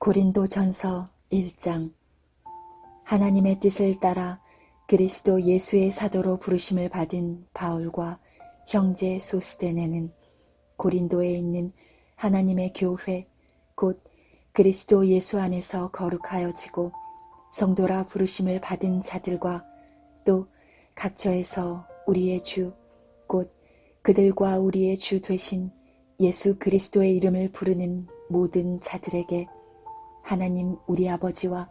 고린도전서 1장. 하나님의 뜻을 따라 그리스도 예수의 사도로 부르심을 받은 바울과 형제 소스데네는 고린도에 있는 하나님의 교회 곧 그리스도 예수 안에서 거룩하여지고 성도라 부르심을 받은 자들과 또 각처에서 우리의 주 곧 그들과 우리의 주 되신 예수 그리스도의 이름을 부르는 모든 자들에게 하나님 우리 아버지와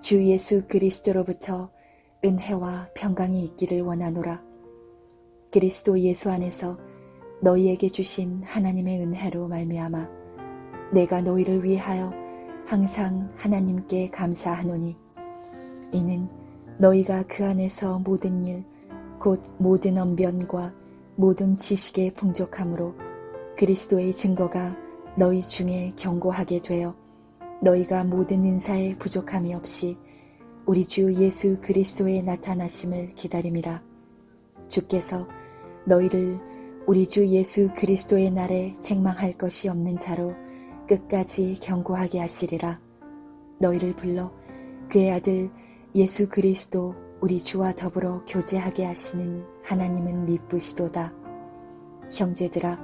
주 예수 그리스도로부터 은혜와 평강이 있기를 원하노라. 그리스도 예수 안에서 너희에게 주신 하나님의 은혜로 말미암아 내가 너희를 위하여 항상 하나님께 감사하노니 이는 너희가 그 안에서 모든 일 곧 모든 언변과 모든 지식에 풍족함으로 그리스도의 증거가 너희 중에 견고하게 되어 너희가 모든 은사에 부족함이 없이 우리 주 예수 그리스도의 나타나심을 기다림이라. 주께서 너희를 우리 주 예수 그리스도의 날에 책망할 것이 없는 자로 끝까지 견고하게 하시리라. 너희를 불러 그의 아들 예수 그리스도 우리 주와 더불어 교제하게 하시는 하나님은 미쁘시도다. 형제들아,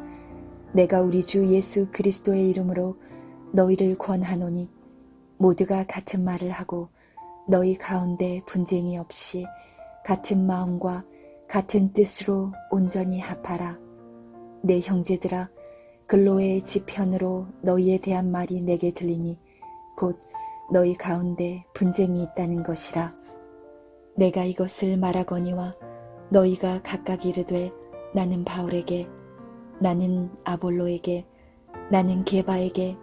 내가 우리 주 예수 그리스도의 이름으로 너희를 권하노니 모두가 같은 말을 하고 너희 가운데 분쟁이 없이 같은 마음과 같은 뜻으로 온전히 합하라. 내 형제들아, 글로의 지편으로 너희에 대한 말이 내게 들리니 곧 너희 가운데 분쟁이 있다는 것이라. 내가 이것을 말하거니와 너희가 각각 이르되 나는 바울에게, 나는 아볼로에게, 나는 게바에게,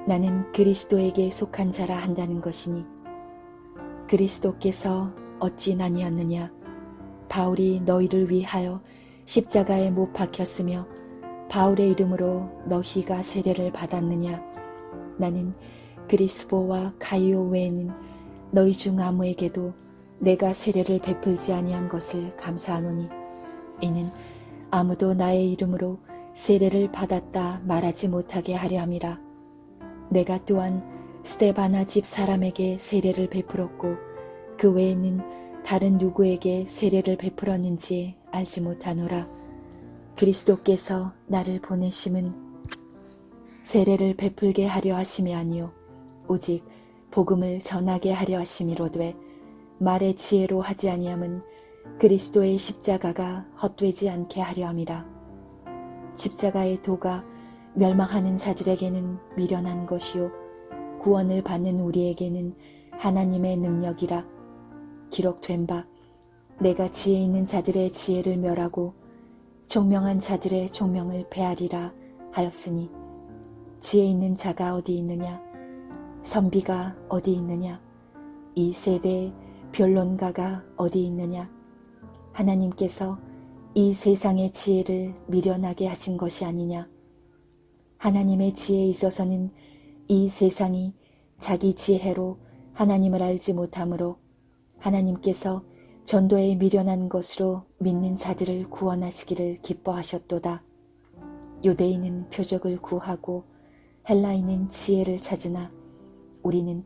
나는 그리스도에게 속한 자라 한다는 것이니 그리스도께서 어찌 나뉘었느냐? 바울이 너희를 위하여 십자가에 못 박혔으며 바울의 이름으로 너희가 세례를 받았느냐? 나는 그리스보와 가이오 외에는 너희 중 아무에게도 내가 세례를 베풀지 아니한 것을 감사하노니 이는 아무도 나의 이름으로 세례를 받았다 말하지 못하게 하려 함이라. 내가 또한 스데바나 집 사람에게 세례를 베풀었고 그 외에는 다른 누구에게 세례를 베풀었는지 알지 못하노라. 그리스도께서 나를 보내심은 세례를 베풀게 하려 하심이 아니요 오직 복음을 전하게 하려 하심이로되 말의 지혜로 하지 아니함은 그리스도의 십자가가 헛되지 않게 하려 함이라. 십자가의 도가 멸망하는 자들에게는 미련한 것이요 구원을 받는 우리에게는 하나님의 능력이라. 기록된 바 내가 지혜 있는 자들의 지혜를 멸하고 총명한 자들의 총명을 배하리라 하였으니 지혜 있는 자가 어디 있느냐? 선비가 어디 있느냐? 이 세대의 변론가가 어디 있느냐? 하나님께서 이 세상의 지혜를 미련하게 하신 것이 아니냐? 하나님의 지혜에 있어서는 이 세상이 자기 지혜로 하나님을 알지 못하므로 하나님께서 전도에 미련한 것으로 믿는 자들을 구원하시기를 기뻐하셨도다. 유대인은 표적을 구하고 헬라인은 지혜를 찾으나 우리는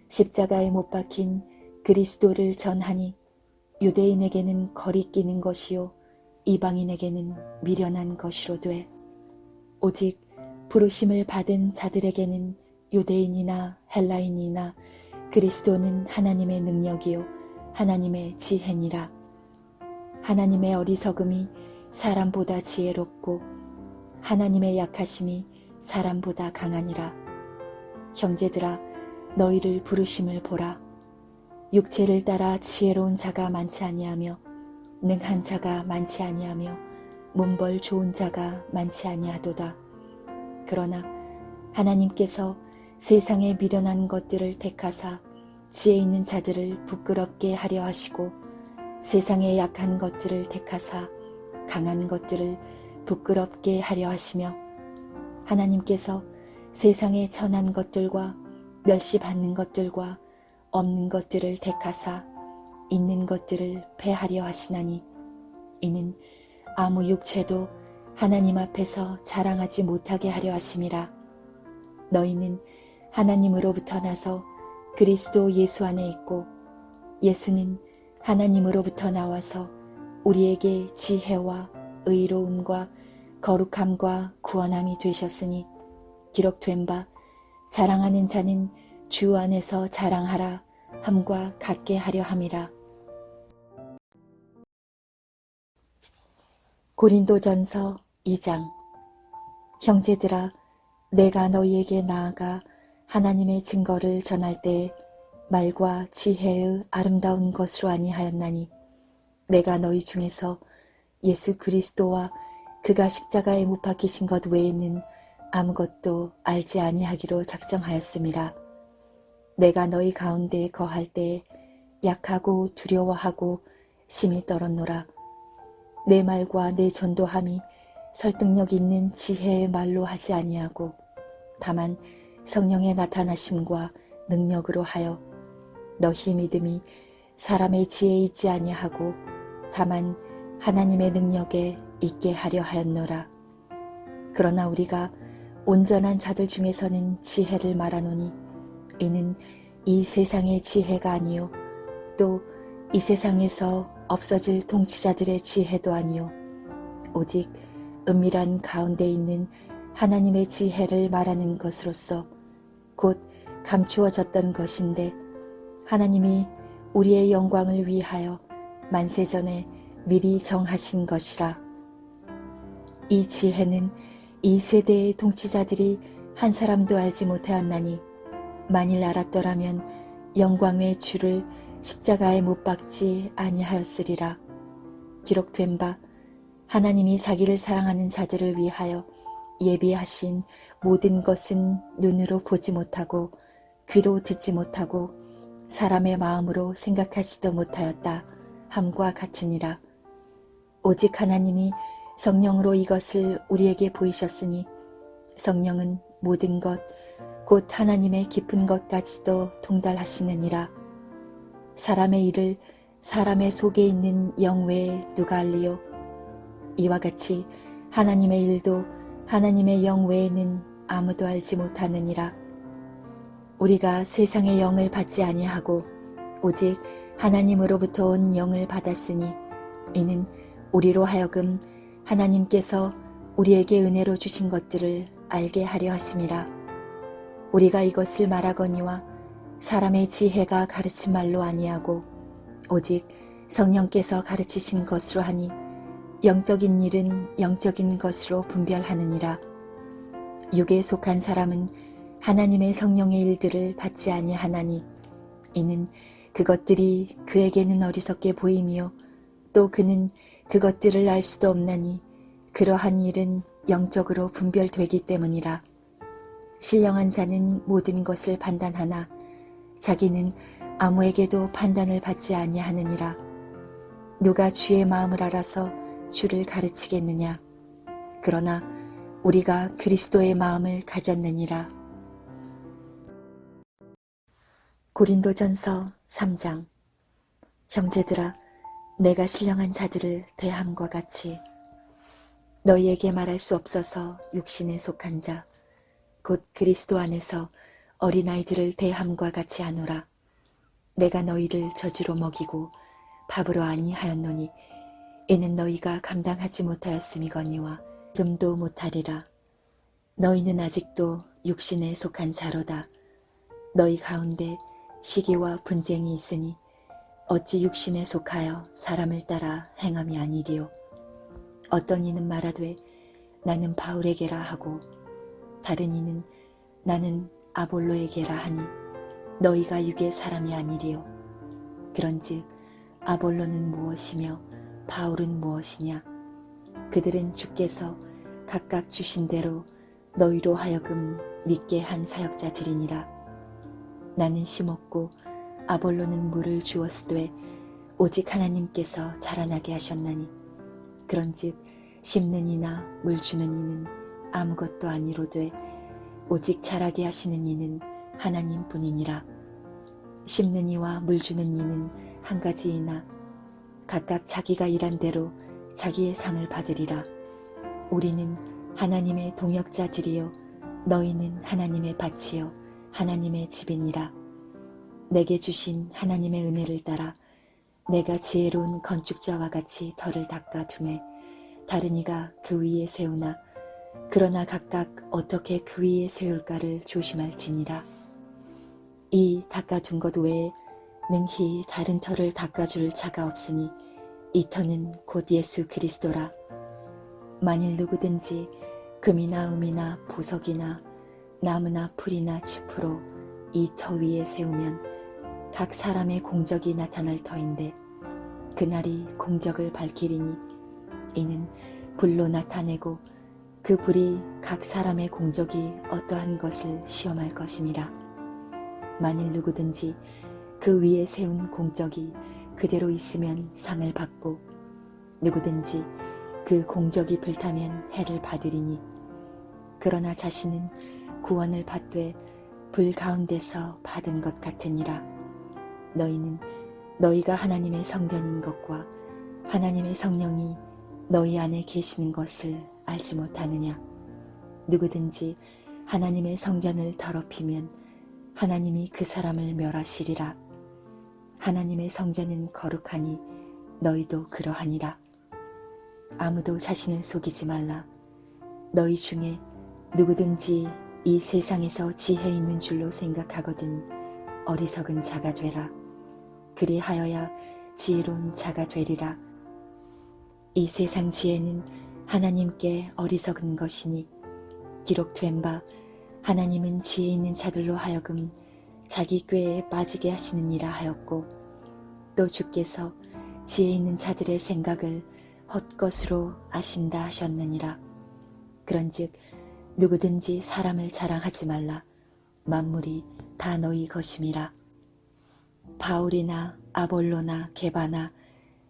십자가에 못 박힌 그리스도를 전하니 유대인에게는 거리끼는 것이요 이방인에게는 미련한 것이로 돼. 오직 부르심을 받은 자들에게는 유대인이나 헬라인이나 그리스도는 하나님의 능력이요 하나님의 지혜니라. 하나님의 어리석음이 사람보다 지혜롭고 하나님의 약하심이 사람보다 강하니라. 형제들아, 너희를 부르심을 보라. 육체를 따라 지혜로운 자가 많지 아니하며 능한 자가 많지 아니하며 문벌 좋은 자가 많지 아니하도다. 그러나 하나님께서 세상에 미련한 것들을 택하사 지혜 있는 자들을 부끄럽게 하려 하시고 세상에 약한 것들을 택하사 강한 것들을 부끄럽게 하려 하시며 하나님께서 세상에 천한 것들과 멸시받는 것들과 없는 것들을 택하사 있는 것들을 패하려 하시나니 이는 아무 육체도 하나님 앞에서 자랑하지 못하게 하려 하심이라. 너희는 하나님으로부터 나서 그리스도 예수 안에 있고 예수는 하나님으로부터 나와서 우리에게 지혜와 의로움과 거룩함과 구원함이 되셨으니 기록된 바 자랑하는 자는 주 안에서 자랑하라 함과 같게 하려 함이라. 고린도전서 2장. 형제들아, 내가 너희에게 나아가 하나님의 증거를 전할 때에 말과 지혜의 아름다운 것으로 아니하였나니 내가 너희 중에서 예수 그리스도와 그가 십자가에 못 박히신 것 외에는 아무것도 알지 아니하기로 작정하였음이라. 내가 너희 가운데 거할 때에 약하고 두려워하고 심히 떨었노라. 내 말과 내 전도함이 설득력 있는 지혜의 말로 하지 아니하고 다만 성령의 나타나심과 능력으로 하여 너희 믿음이 사람의 지혜에 있지 아니하고 다만 하나님의 능력에 있게 하려 하였노라. 그러나 우리가 온전한 자들 중에서는 지혜를 말하노니 이는 이 세상의 지혜가 아니요 또 이 세상에서 없어질 통치자들의 지혜도 아니요 오직 은밀한 가운데 있는 하나님의 지혜를 말하는 것으로서 곧 감추어졌던 것인데 하나님이 우리의 영광을 위하여 만세전에 미리 정하신 것이라. 이 지혜는 이 세대의 통치자들이 한 사람도 알지 못하였나니 만일 알았더라면 영광의 주를 십자가에 못 박지 아니하였으리라. 기록된 바 하나님이 자기를 사랑하는 자들을 위하여 예비하신 모든 것은 눈으로 보지 못하고 귀로 듣지 못하고 사람의 마음으로 생각하지도 못하였다 함과 같으니라. 오직 하나님이 성령으로 이것을 우리에게 보이셨으니 성령은 모든 것 곧 하나님의 깊은 것까지도 통달하시느니라. 사람의 일을 사람의 속에 있는 영 외에 누가 알리요? 이와 같이 하나님의 일도 하나님의 영 외에는 아무도 알지 못하느니라. 우리가 세상의 영을 받지 아니하고 오직 하나님으로부터 온 영을 받았으니 이는 우리로 하여금 하나님께서 우리에게 은혜로 주신 것들을 알게 하려 하심이라. 우리가 이것을 말하거니와 사람의 지혜가 가르친 말로 아니하고 오직 성령께서 가르치신 것으로 하니 영적인 일은 영적인 것으로 분별하느니라. 육에 속한 사람은 하나님의 성령의 일들을 받지 아니하나니 이는 그것들이 그에게는 어리석게 보이며 또 그는 그것들을 알 수도 없나니 그러한 일은 영적으로 분별되기 때문이라. 신령한 자는 모든 것을 판단하나 자기는 아무에게도 판단을 받지 아니하느니라. 누가 주의 마음을 알아서 주를 가르치겠느냐. 그러나 우리가 그리스도의 마음을 가졌느니라. 고린도전서 3장. 형제들아, 내가 신령한 자들을 대함과 같이 너희에게 말할 수 없어서 육신에 속한 자 곧 그리스도 안에서 어린아이들을 대함과 같이 하노라. 내가 너희를 젖으로 먹이고 밥으로 아니하였노니 이는 너희가 감당하지 못하였음이거니와 지금도 못하리라. 너희는 아직도 육신에 속한 자로다. 너희 가운데 시기와 분쟁이 있으니 어찌 육신에 속하여 사람을 따라 행함이 아니리요. 어떤 이는 말하되 나는 바울에게라 하고 다른 이는 나는 아볼로에게라 하니 너희가 육의 사람이 아니리요. 그런즉 아볼로는 무엇이며 바울은 무엇이냐. 그들은 주께서 각각 주신 대로 너희로 하여금 믿게 한 사역자들이니라. 나는 심었고 아볼로는 물을 주었으되 오직 하나님께서 자라나게 하셨나니 그런즉 심는 이나 물 주는 이는 아무것도 아니로되 오직 자라게 하시는 이는 하나님뿐이니라. 심는 이와 물 주는 이는 한 가지이나 각각 자기가 일한 대로 자기의 상을 받으리라. 우리는 하나님의 동역자들이요 너희는 하나님의 밭이요 하나님의 집이니라. 내게 주신 하나님의 은혜를 따라 내가 지혜로운 건축자와 같이 터를 닦아두매 다른 이가 그 위에 세우나 그러나 각각 어떻게 그 위에 세울까를 조심할지니라. 이 닦아둔 것 외에 능히 다른 터를 닦아줄 자가 없으니 이 터는 곧 예수 그리스도라. 만일 누구든지 금이나 음이나 보석이나 나무나 풀이나 짚으로 이 터 위에 세우면 각 사람의 공적이 나타날 터인데 그날이 공적을 밝히리니 이는 불로 나타내고 그 불이 각 사람의 공적이 어떠한 것을 시험할 것임이라. 만일 누구든지 그 위에 세운 공적이 그대로 있으면 상을 받고 누구든지 그 공적이 불타면 해를 받으리니 그러나 자신은 구원을 받되 불 가운데서 받은 것 같으니라. 너희는 너희가 하나님의 성전인 것과 하나님의 성령이 너희 안에 계시는 것을 알지 못하느냐. 누구든지 하나님의 성전을 더럽히면 하나님이 그 사람을 멸하시리라. 하나님의 성전은 거룩하니 너희도 그러하니라. 아무도 자신을 속이지 말라. 너희 중에 누구든지 이 세상에서 지혜 있는 줄로 생각하거든 어리석은 자가 되라. 그리하여야 지혜로운 자가 되리라. 이 세상 지혜는 하나님께 어리석은 것이니 기록된 바 하나님은 지혜 있는 자들로 하여금 자기 꾀에 빠지게 하시느니라 하였고 또 주께서 지혜 있는 자들의 생각을 헛것으로 아신다 하셨느니라. 그런즉 누구든지 사람을 자랑하지 말라. 만물이 다 너희 것임이라. 바울이나 아볼로나 게바나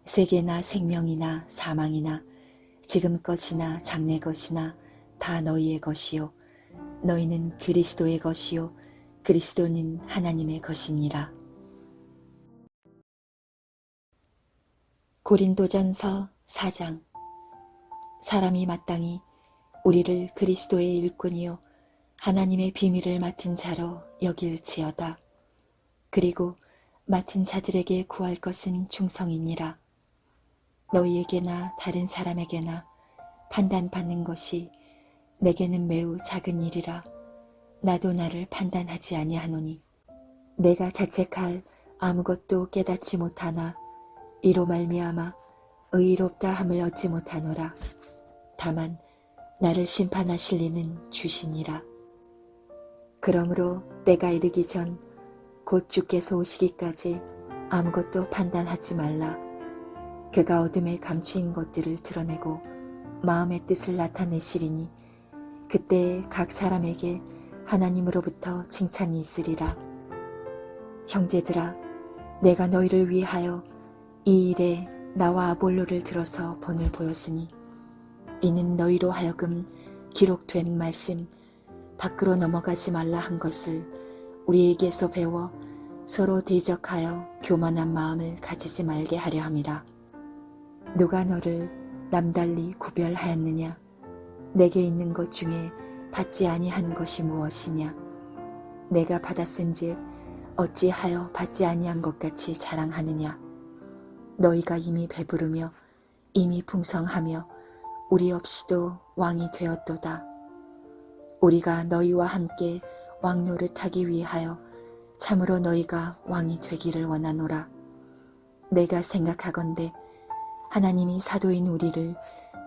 세계나 생명이나 사망이나 지금 것이나 장래 것이나 다 너희의 것이요 너희는 그리스도의 것이요 그리스도는 하나님의 것이니라. 고린도전서 4장. 사람이 마땅히 우리를 그리스도의 일꾼이요 하나님의 비밀을 맡은 자로 여길지어다. 그리고 맡은 자들에게 구할 것은 충성이니라. 너희에게나 다른 사람에게나 판단받는 것이 내게는 매우 작은 일이라. 나도 나를 판단하지 아니하노니 내가 자책할 아무것도 깨닫지 못하나 이로 말미암아 의롭다 함을 얻지 못하노라. 다만 나를 심판하실 이는 주시니라. 그러므로 때가 이르기 전 곧 주께서 오시기까지 아무것도 판단하지 말라. 그가 어둠에 감추인 것들을 드러내고 마음의 뜻을 나타내시리니 그때에 각 사람에게 하나님으로부터 칭찬이 있으리라. 형제들아, 내가 너희를 위하여 이 일에 나와 아볼로를 들어서 본을 보였으니 이는 너희로 하여금 기록된 말씀 밖으로 넘어가지 말라 한 것을 우리에게서 배워 서로 대적하여 교만한 마음을 가지지 말게 하려 함이라. 누가 너를 남달리 구별하였느냐? 내게 있는 것 중에 받지 아니한 것이 무엇이냐? 내가 받았은즉 어찌하여 받지 아니한 것 같이 자랑하느냐? 너희가 이미 배부르며 이미 풍성하며 우리 없이도 왕이 되었도다. 우리가 너희와 함께 왕노를 타기 위하여 참으로 너희가 왕이 되기를 원하노라. 내가 생각하건대 하나님이 사도인 우리를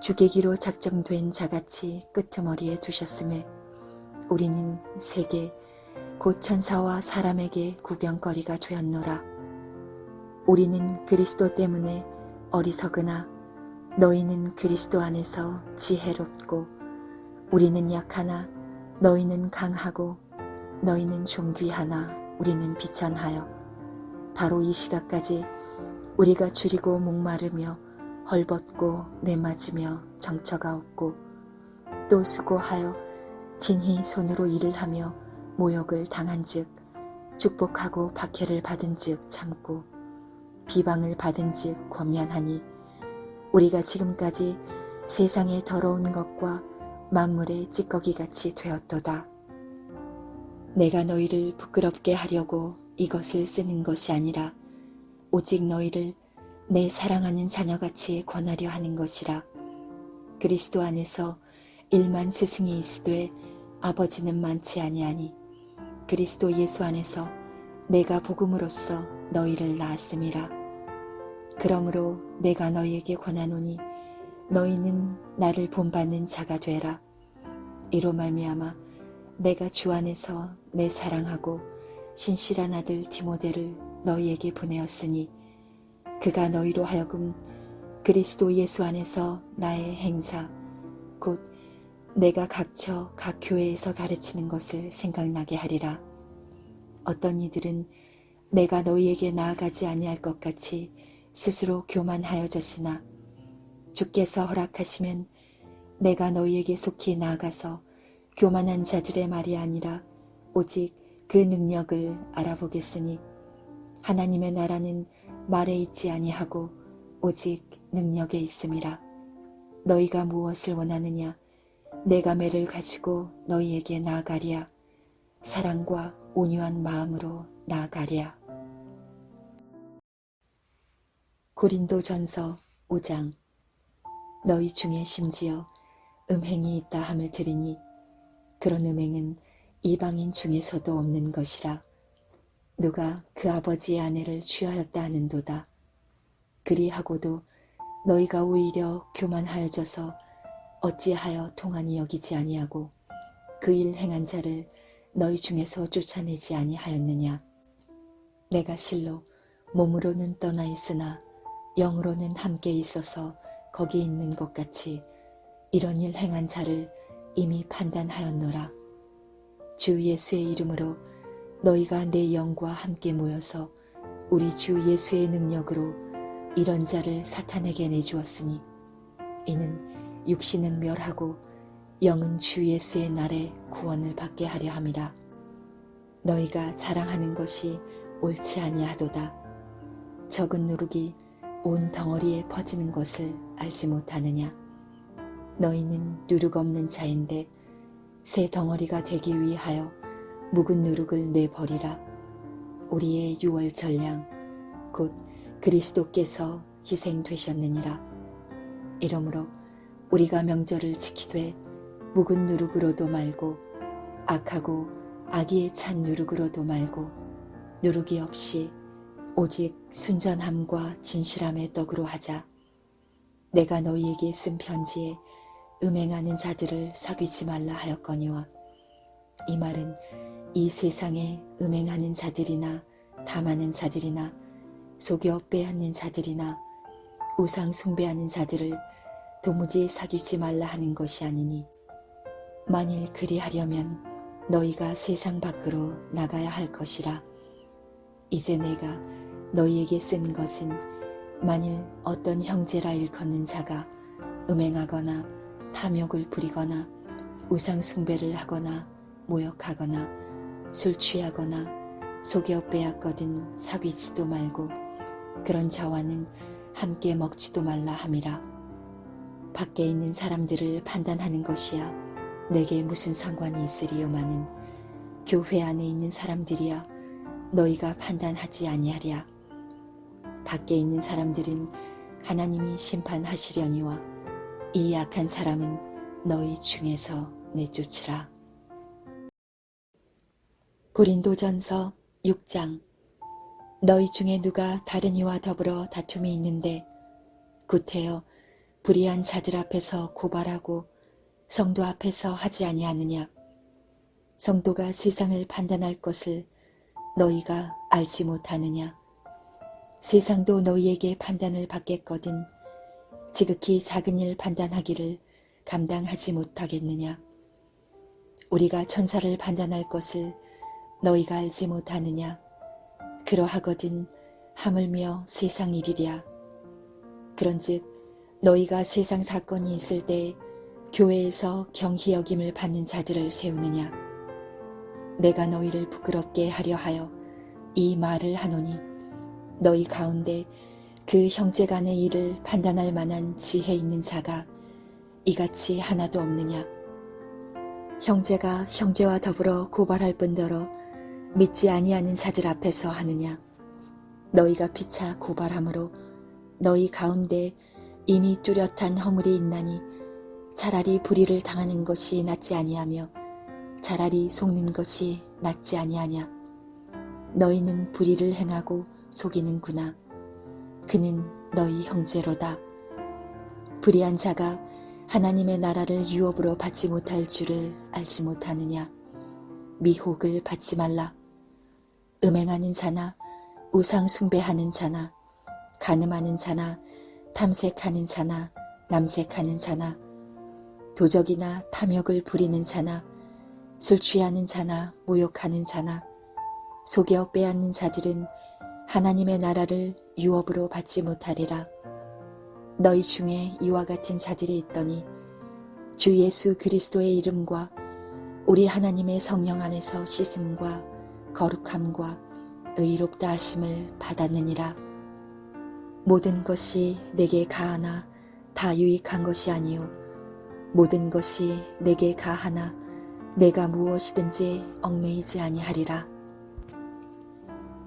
죽이기로 작정된 자같이 끄트머리에 두셨음에 우리는 세계 곧 천사와 사람에게 구경거리가 되었노라. 우리는 그리스도 때문에 어리석으나 너희는 그리스도 안에서 지혜롭고 우리는 약하나 너희는 강하고 너희는 존귀하나 우리는 비천하여 바로 이 시각까지 우리가 줄이고 목마르며 헐벗고 매맞으며 정처가 없고 또 수고하여 진히 손으로 일을 하며 모욕을 당한즉 축복하고 박해를 받은즉 참고 비방을 받은즉 권면하니 우리가 지금까지 세상의 더러운 것과 만물의 찌꺼기같이 되었도다. 내가 너희를 부끄럽게 하려고 이것을 쓰는 것이 아니라 오직 너희를 내 사랑하는 자녀같이 권하려 하는 것이라. 그리스도 안에서 일만 스승이 있으되 아버지는 많지 아니하니 그리스도 예수 안에서 내가 복음으로써 너희를 낳았음이라. 그러므로 내가 너희에게 권하노니 너희는 나를 본받는 자가 되라. 이로 말미암아 내가 주 안에서 내 사랑하고 신실한 아들 디모데를 너희에게 보내었으니 그가 너희로 하여금 그리스도 예수 안에서 나의 행사 곧 내가 각처 각 교회에서 가르치는 것을 생각나게 하리라. 어떤 이들은 내가 너희에게 나아가지 아니할 것 같이 스스로 교만하여졌으나 주께서 허락하시면 내가 너희에게 속히 나아가서 교만한 자들의 말이 아니라 오직 그 능력을 알아보겠으니 하나님의 나라는 말에 있지 아니하고 오직 능력에 있음이라. 너희가 무엇을 원하느냐? 내가 매를 가지고 너희에게 나아가랴. 사랑과 온유한 마음으로 나아가랴. 고린도전서 5장. 너희 중에 심지어 음행이 있다 함을 들으니 그런 음행은 이방인 중에서도 없는 것이라. 누가 그 아버지의 아내를 취하였다 하는도다. 그리하고도 너희가 오히려 교만하여져서 어찌하여 통한이 여기지 아니하고 그 일 행한 자를 너희 중에서 쫓아내지 아니하였느냐. 내가 실로 몸으로는 떠나 있으나 영으로는 함께 있어서 거기 있는 것 같이 이런 일 행한 자를 이미 판단하였노라. 주 예수의 이름으로 너희가 내 영과 함께 모여서 우리 주 예수의 능력으로 이런 자를 사탄에게 내주었으니 이는 육신은 멸하고 영은 주 예수의 날에 구원을 받게 하려 함이라. 너희가 자랑하는 것이 옳지 아니하도다. 적은 누룩이 온 덩어리에 퍼지는 것을 알지 못하느냐. 너희는 누룩 없는 자인데 새 덩어리가 되기 위하여 묵은 누룩을 내버리라. 우리의 유월 전량 곧 그리스도께서 희생되셨느니라. 이러므로 우리가 명절을 지키되 묵은 누룩으로도 말고 악하고 악의에 찬 누룩으로도 말고 누룩이 없이 오직 순전함과 진실함의 떡으로 하자. 내가 너희에게 쓴 편지에 음행하는 자들을 사귀지 말라 하였거니와 이 말은 이 세상에 음행하는 자들이나 탐하는 자들이나 속여 빼앗는 자들이나 우상 숭배하는 자들을 도무지 사귀지 말라 하는 것이 아니니 만일 그리하려면 너희가 세상 밖으로 나가야 할 것이라. 이제 내가 너희에게 쓴 것은 만일 어떤 형제라 일컫는 자가 음행하거나 탐욕을 부리거나 우상 숭배를 하거나 모욕하거나 술 취하거나 속여 빼앗거든 사귀지도 말고 그런 자와는 함께 먹지도 말라 함이라. 밖에 있는 사람들을 판단하는 것이야 내게 무슨 상관이 있으리요마는 교회 안에 있는 사람들이야 너희가 판단하지 아니하랴. 밖에 있는 사람들은 하나님이 심판하시려니와 이 약한 사람은 너희 중에서 내쫓으라. 고린도전서 6장. 너희 중에 누가 다른 이와 더불어 다툼이 있는데 구태여 불의한 자들 앞에서 고발하고 성도 앞에서 하지 아니하느냐. 성도가 세상을 판단할 것을 너희가 알지 못하느냐. 세상도 너희에게 판단을 받겠거든 지극히 작은 일 판단하기를 감당하지 못하겠느냐. 우리가 천사를 판단할 것을 너희가 알지 못하느냐. 그러하거든 하물며 세상 일이랴. 그런즉 너희가 세상 사건이 있을 때 교회에서 경히 여김을 받는 자들을 세우느냐. 내가 너희를 부끄럽게 하려 하여 이 말을 하노니 너희 가운데 그 형제간의 일을 판단할 만한 지혜 있는 자가 이같이 하나도 없느냐. 형제가 형제와 더불어 고발할 뿐더러 믿지 아니하는 자들 앞에서 하느냐. 너희가 피차 고발함으로 너희 가운데 이미 뚜렷한 허물이 있나니 차라리 불의를 당하는 것이 낫지 아니하며 차라리 속는 것이 낫지 아니하냐. 너희는 불의를 행하고 속이는구나. 그는 너희 형제로다. 불의한 자가 하나님의 나라를 유업으로 받지 못할 줄을 알지 못하느냐. 미혹을 받지 말라. 음행하는 자나 우상 숭배하는 자나 간음하는 자나 탐색하는 자나 남색하는 자나 도적이나 탐욕을 부리는 자나 술 취하는 자나 모욕하는 자나 속여 빼앗는 자들은 하나님의 나라를 유업으로 받지 못하리라. 너희 중에 이와 같은 자들이 있더니 주 예수 그리스도의 이름과 우리 하나님의 성령 안에서 씻음과 거룩함과 의롭다 하심을 받았느니라. 모든 것이 내게 가하나 다 유익한 것이 아니요 모든 것이 내게 가하나 내가 무엇이든지 얽매이지 아니하리라.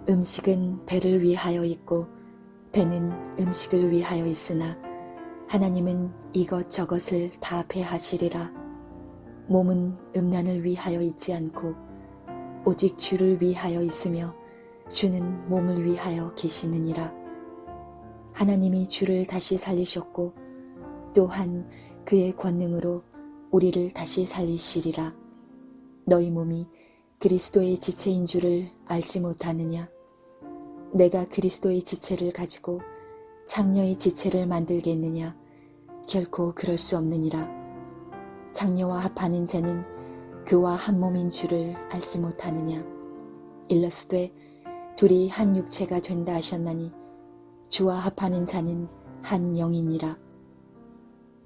음식은 배를 위하여 있고 배는 음식을 위하여 있으나 하나님은 이것저것을 다 배하시리라. 몸은 음란을 위하여 있지 않고 오직 주를 위하여 있으며 주는 몸을 위하여 계시느니라. 하나님이 주를 다시 살리셨고 또한 그의 권능으로 우리를 다시 살리시리라. 너희 몸이 그리스도의 지체인 줄을 알지 못하느냐. 내가 그리스도의 지체를 가지고 창녀의 지체를 만들겠느냐. 결코 그럴 수 없느니라. 창녀와 합하는 자는 그와 한 몸인 줄을 알지 못하느냐. 일러스되 둘이 한 육체가 된다 하셨나니 주와 합하는 자는 한 영이니라.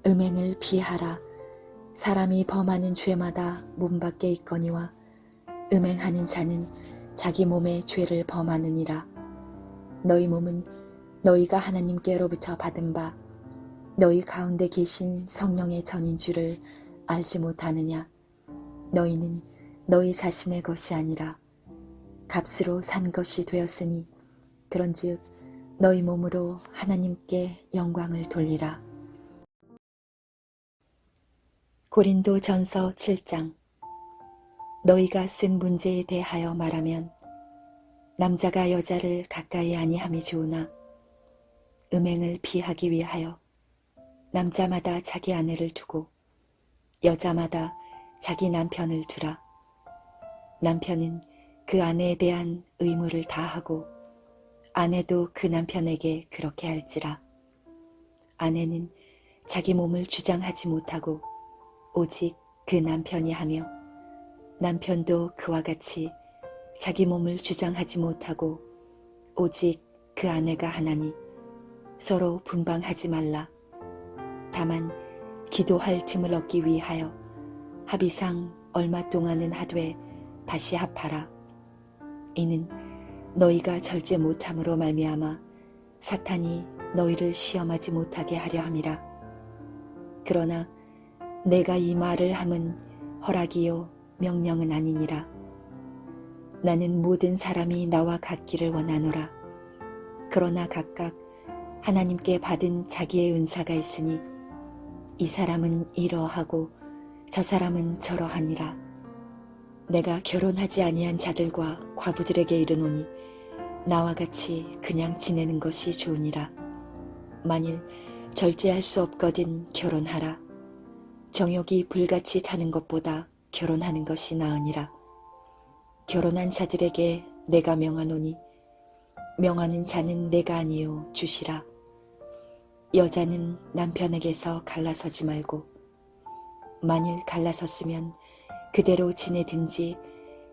음행을 피하라. 사람이 범하는 죄마다 몸 밖에 있거니와 음행하는 자는 자기 몸의 죄를 범하느니라. 너희 몸은 너희가 하나님께로부터 받은 바 너희 가운데 계신 성령의 전인 줄을 알지 못하느냐. 너희는 너희 자신의 것이 아니라 값으로 산 것이 되었으니 그런즉 너희 몸으로 하나님께 영광을 돌리라. 고린도 전서 7장. 너희가 쓴 문제에 대하여 말하면 남자가 여자를 가까이 아니함이 좋으나 음행을 피하기 위하여 남자마다 자기 아내를 두고 여자마다 자기 남편을 두라. 남편은 그 아내에 대한 의무를 다하고 아내도 그 남편에게 그렇게 할지라. 아내는 자기 몸을 주장하지 못하고 오직 그 남편이 하며 남편도 그와 같이 자기 몸을 주장하지 못하고 오직 그 아내가 하나니 서로 분방하지 말라. 다만 기도할 틈을 얻기 위하여 합의상 얼마 동안은 하되 다시 합하라. 이는 너희가 절제 못함으로 말미암아 사탄이 너희를 시험하지 못하게 하려 함이라. 그러나 내가 이 말을 함은 허락이요 명령은 아니니라. 나는 모든 사람이 나와 같기를 원하노라. 그러나 각각 하나님께 받은 자기의 은사가 있으니 이 사람은 이러하고 저 사람은 저러하니라. 내가 결혼하지 아니한 자들과 과부들에게 이르노니 나와 같이 그냥 지내는 것이 좋으니라. 만일 절제할 수 없거든 결혼하라. 정욕이 불같이 타는 것보다 결혼하는 것이 나으니라. 결혼한 자들에게 내가 명하노니 명하는 자는 내가 아니요 주시라. 여자는 남편에게서 갈라서지 말고 만일 갈라섰으면 그대로 지내든지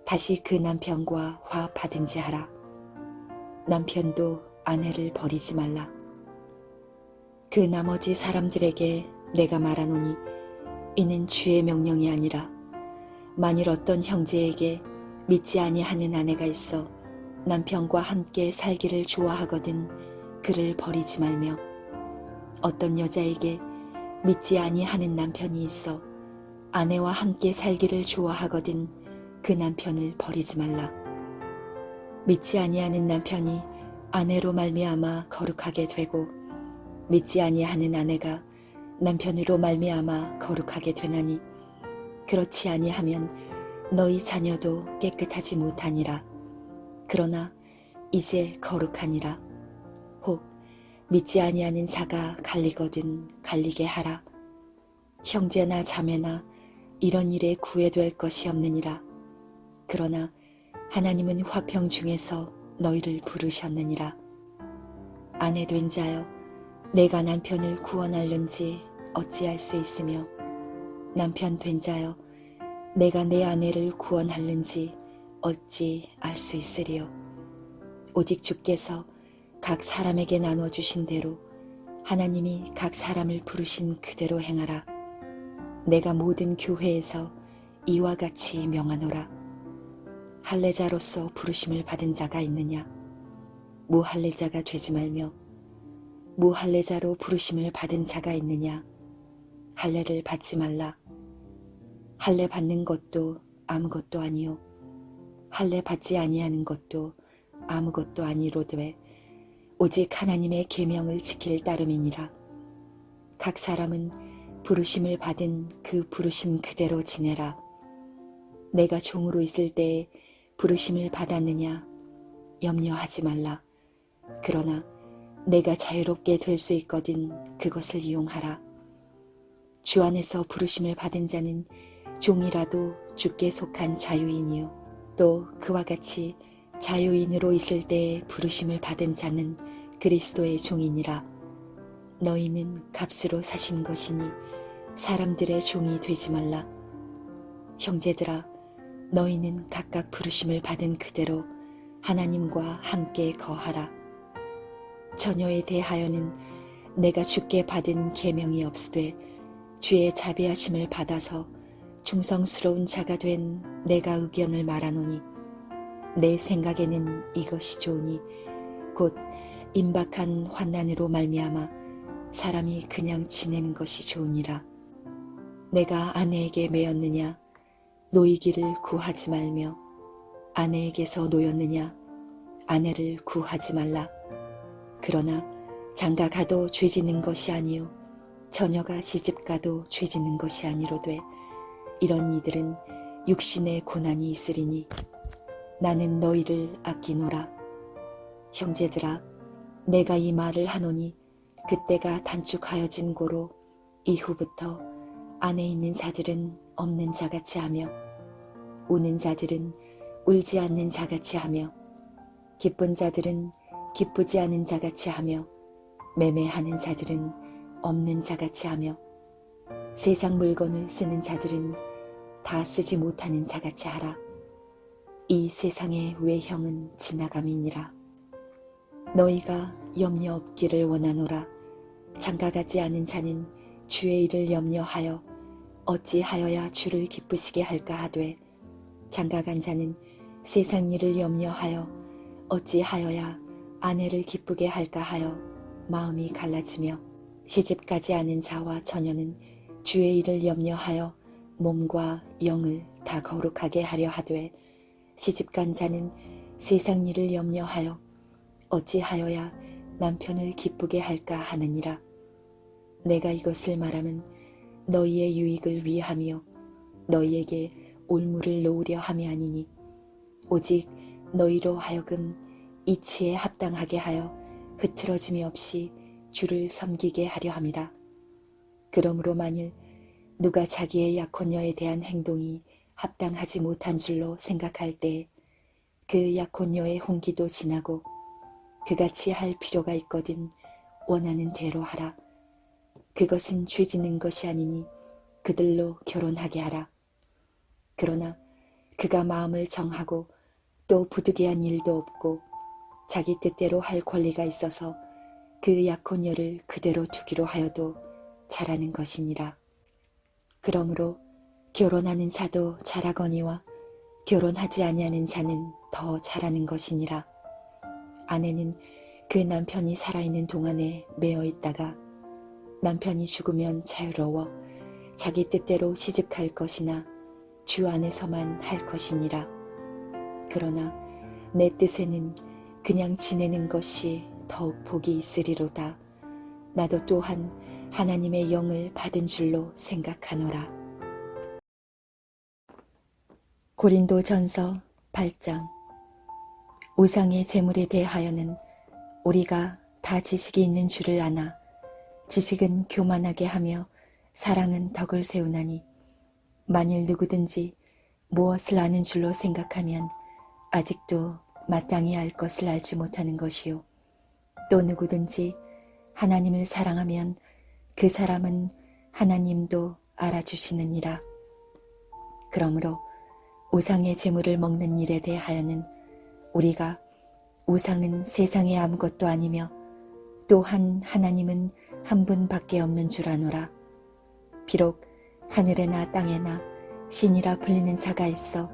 다시 그 남편과 화합하든지 하라. 남편도 아내를 버리지 말라. 그 나머지 사람들에게 내가 말하노니 이는 주의 명령이 아니라 만일 어떤 형제에게 믿지 아니하는 아내가 있어 남편과 함께 살기를 좋아하거든 그를 버리지 말며 어떤 여자에게 믿지 아니하는 남편이 있어 아내와 함께 살기를 좋아하거든 그 남편을 버리지 말라. 믿지 아니하는 남편이 아내로 말미암아 거룩하게 되고 믿지 아니하는 아내가 남편으로 말미암아 거룩하게 되나니 그렇지 아니하면 너희 자녀도 깨끗하지 못하니라. 그러나 이제 거룩하니라. 혹 믿지 아니하는 자가 갈리거든 갈리게 하라. 형제나 자매나 이런 일에 구애될 것이 없느니라. 그러나 하나님은 화평 중에서 너희를 부르셨느니라. 아내 된 자여, 내가 남편을 구원할는지 어찌할 수 있으며 남편 된 자여, 내가 내 아내를 구원할는지 어찌 알 수 있으리요. 오직 주께서 각 사람에게 나눠주신 대로 하나님이 각 사람을 부르신 그대로 행하라. 내가 모든 교회에서 이와 같이 명하노라. 할례자로서 부르심을 받은 자가 있느냐? 무할례자가 되지 말며 무할례자로 부르심을 받은 자가 있느냐? 할례를 받지 말라. 할례 받는 것도 아무것도 아니요 할례 받지 아니하는 것도 아무것도 아니로되 오직 하나님의 계명을 지킬 따름이니라. 각 사람은 부르심을 받은 그 부르심 그대로 지내라. 내가 종으로 있을 때에 부르심을 받았느냐? 염려하지 말라. 그러나 내가 자유롭게 될 수 있거든 그것을 이용하라. 주 안에서 부르심을 받은 자는 종이라도 주께 속한 자유인이요 또 그와 같이 자유인으로 있을 때에 부르심을 받은 자는 그리스도의 종이니라. 너희는 값으로 사신 것이니 사람들의 종이 되지 말라. 형제들아, 너희는 각각 부르심을 받은 그대로 하나님과 함께 거하라. 처녀에 대하여는 내가 주께 받은 계명이 없으되 주의 자비하심을 받아서 충성스러운 자가 된 내가 의견을 말하노니 내 생각에는 이것이 좋으니 곧 임박한 환난으로 말미암아 사람이 그냥 지내는 것이 좋으니라. 내가 아내에게 매였느냐? 노이기를 구하지 말며 아내에게서 노였느냐? 아내를 구하지 말라. 그러나 장가가도 죄짓는 것이 아니요 처녀가 시집가도 죄짓는 것이 아니로되 이런 이들은 육신의 고난이 있으리니 나는 너희를 아끼노라. 형제들아, 내가 이 말을 하노니 그때가 단축하여진 고로 이후부터 안에 있는 자들은 없는 자같이 하며 우는 자들은 울지 않는 자같이 하며 기쁜 자들은 기쁘지 않은 자같이 하며 매매하는 자들은 없는 자같이 하며 세상 물건을 쓰는 자들은 다 쓰지 못하는 자같이 하라. 이 세상의 외형은 지나감이니라. 너희가 염려 없기를 원하노라. 장가가지 않은 자는 주의 일을 염려하여 어찌하여야 주를 기쁘시게 할까 하되 장가간 자는 세상 일을 염려하여 어찌하여야 아내를 기쁘게 할까 하여 마음이 갈라지며 시집가지 않은 자와 처녀는 주의 일을 염려하여 몸과 영을 다 거룩하게 하려 하되 시집간 자는 세상 일을 염려하여 어찌하여야 남편을 기쁘게 할까 하느니라. 내가 이것을 말하면 너희의 유익을 위하며 너희에게 올무를 놓으려 함이 아니니 오직 너희로 하여금 이치에 합당하게 하여 흐트러짐이 없이 주를 섬기게 하려 함이라. 그러므로 만일 누가 자기의 약혼녀에 대한 행동이 합당하지 못한 줄로 생각할 때 그 약혼녀의 홍기도 지나고 그같이 할 필요가 있거든 원하는 대로 하라. 그것은 죄짓는 것이 아니니 그들로 결혼하게 하라. 그러나 그가 마음을 정하고 또 부득이한 일도 없고 자기 뜻대로 할 권리가 있어서 그 약혼녀를 그대로 두기로 하여도 잘하는 것이니라. 그러므로 결혼하는 자도 잘하거니와 결혼하지 아니하는 자는 더 잘하는 것이니라. 아내는 그 남편이 살아있는 동안에 매어 있다가 남편이 죽으면 자유로워 자기 뜻대로 시집갈 것이나 주 안에서만 할 것이니라. 그러나 내 뜻에는 그냥 지내는 것이 더욱 복이 있으리로다. 나도 또한 하나님의 영을 받은 줄로 생각하노라. 고린도전서 8장. 우상의 제물에 대하여는 우리가 다 지식이 있는 줄을 아나 지식은 교만하게 하며 사랑은 덕을 세우나니 만일 누구든지 무엇을 아는 줄로 생각하면 아직도 마땅히 알 것을 알지 못하는 것이요, 또 누구든지 하나님을 사랑하면 그 사람은 하나님도 알아주시느니라. 그러므로 우상의 제물을 먹는 일에 대하여는 우리가 우상은 세상에 아무것도 아니며 또한 하나님은 한 분밖에 없는 줄 아노라. 비록 하늘에나 땅에나 신이라 불리는 자가 있어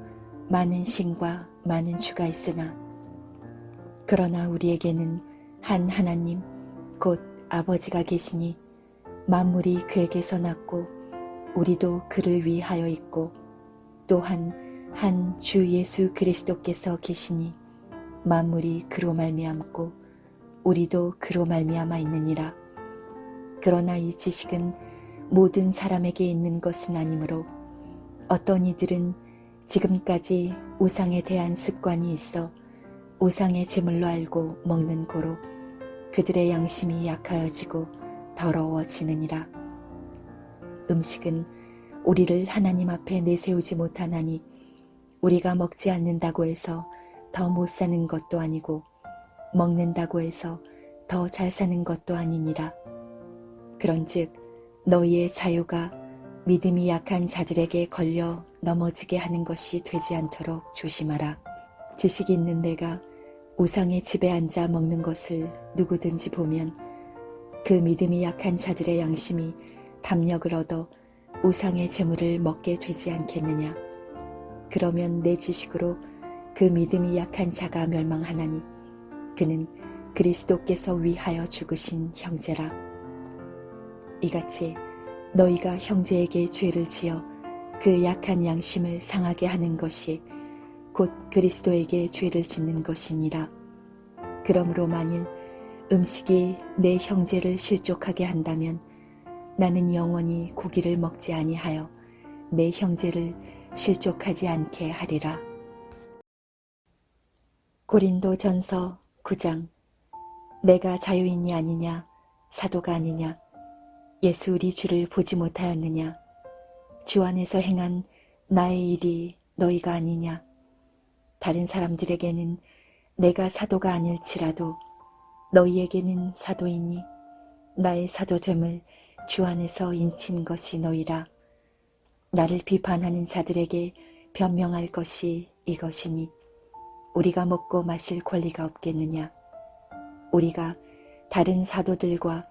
많은 신과 많은 주가 있으나 그러나 우리에게는 한 하나님 곧 아버지가 계시니 만물이 그에게서 났고 우리도 그를 위하여 있고 또한 한 주 예수 그리스도께서 계시니 만물이 그로 말미암고 우리도 그로 말미암아 있느니라. 그러나 이 지식은 모든 사람에게 있는 것은 아니므로 어떤 이들은 지금까지 우상에 대한 습관이 있어 우상의 제물로 알고 먹는 고로 그들의 양심이 약하여지고 더러워지느니라. 음식은 우리를 하나님 앞에 내세우지 못하나니 우리가 먹지 않는다고 해서 더 못 사는 것도 아니고 먹는다고 해서 더 잘 사는 것도 아니니라. 그런즉 너희의 자유가 믿음이 약한 자들에게 걸려 넘어지게 하는 것이 되지 않도록 조심하라. 지식이 있는 내가 우상의 집에 앉아 먹는 것을 누구든지 보면 그 믿음이 약한 자들의 양심이 담력을 얻어 우상의 제물을 먹게 되지 않겠느냐. 그러면 내 지식으로 그 믿음이 약한 자가 멸망하나니 그는 그리스도께서 위하여 죽으신 형제라. 이같이 너희가 형제에게 죄를 지어 그 약한 양심을 상하게 하는 것이 곧 그리스도에게 죄를 짓는 것이니라. 그러므로 만일 음식이 내 형제를 실족하게 한다면 나는 영원히 고기를 먹지 아니하여 내 형제를 실족하지 않게 하리라. 고린도전서 9장. 내가 자유인이 아니냐, 사도가 아니냐, 예수 우리 주를 보지 못하였느냐, 주 안에서 행한 나의 일이 너희가 아니냐. 다른 사람들에게는 내가 사도가 아닐지라도 너희에게는 사도이니 나의 사도됨을 주 안에서 인친 것이 너희라. 나를 비판하는 자들에게 변명할 것이 이것이니 우리가 먹고 마실 권리가 없겠느냐. 우리가 다른 사도들과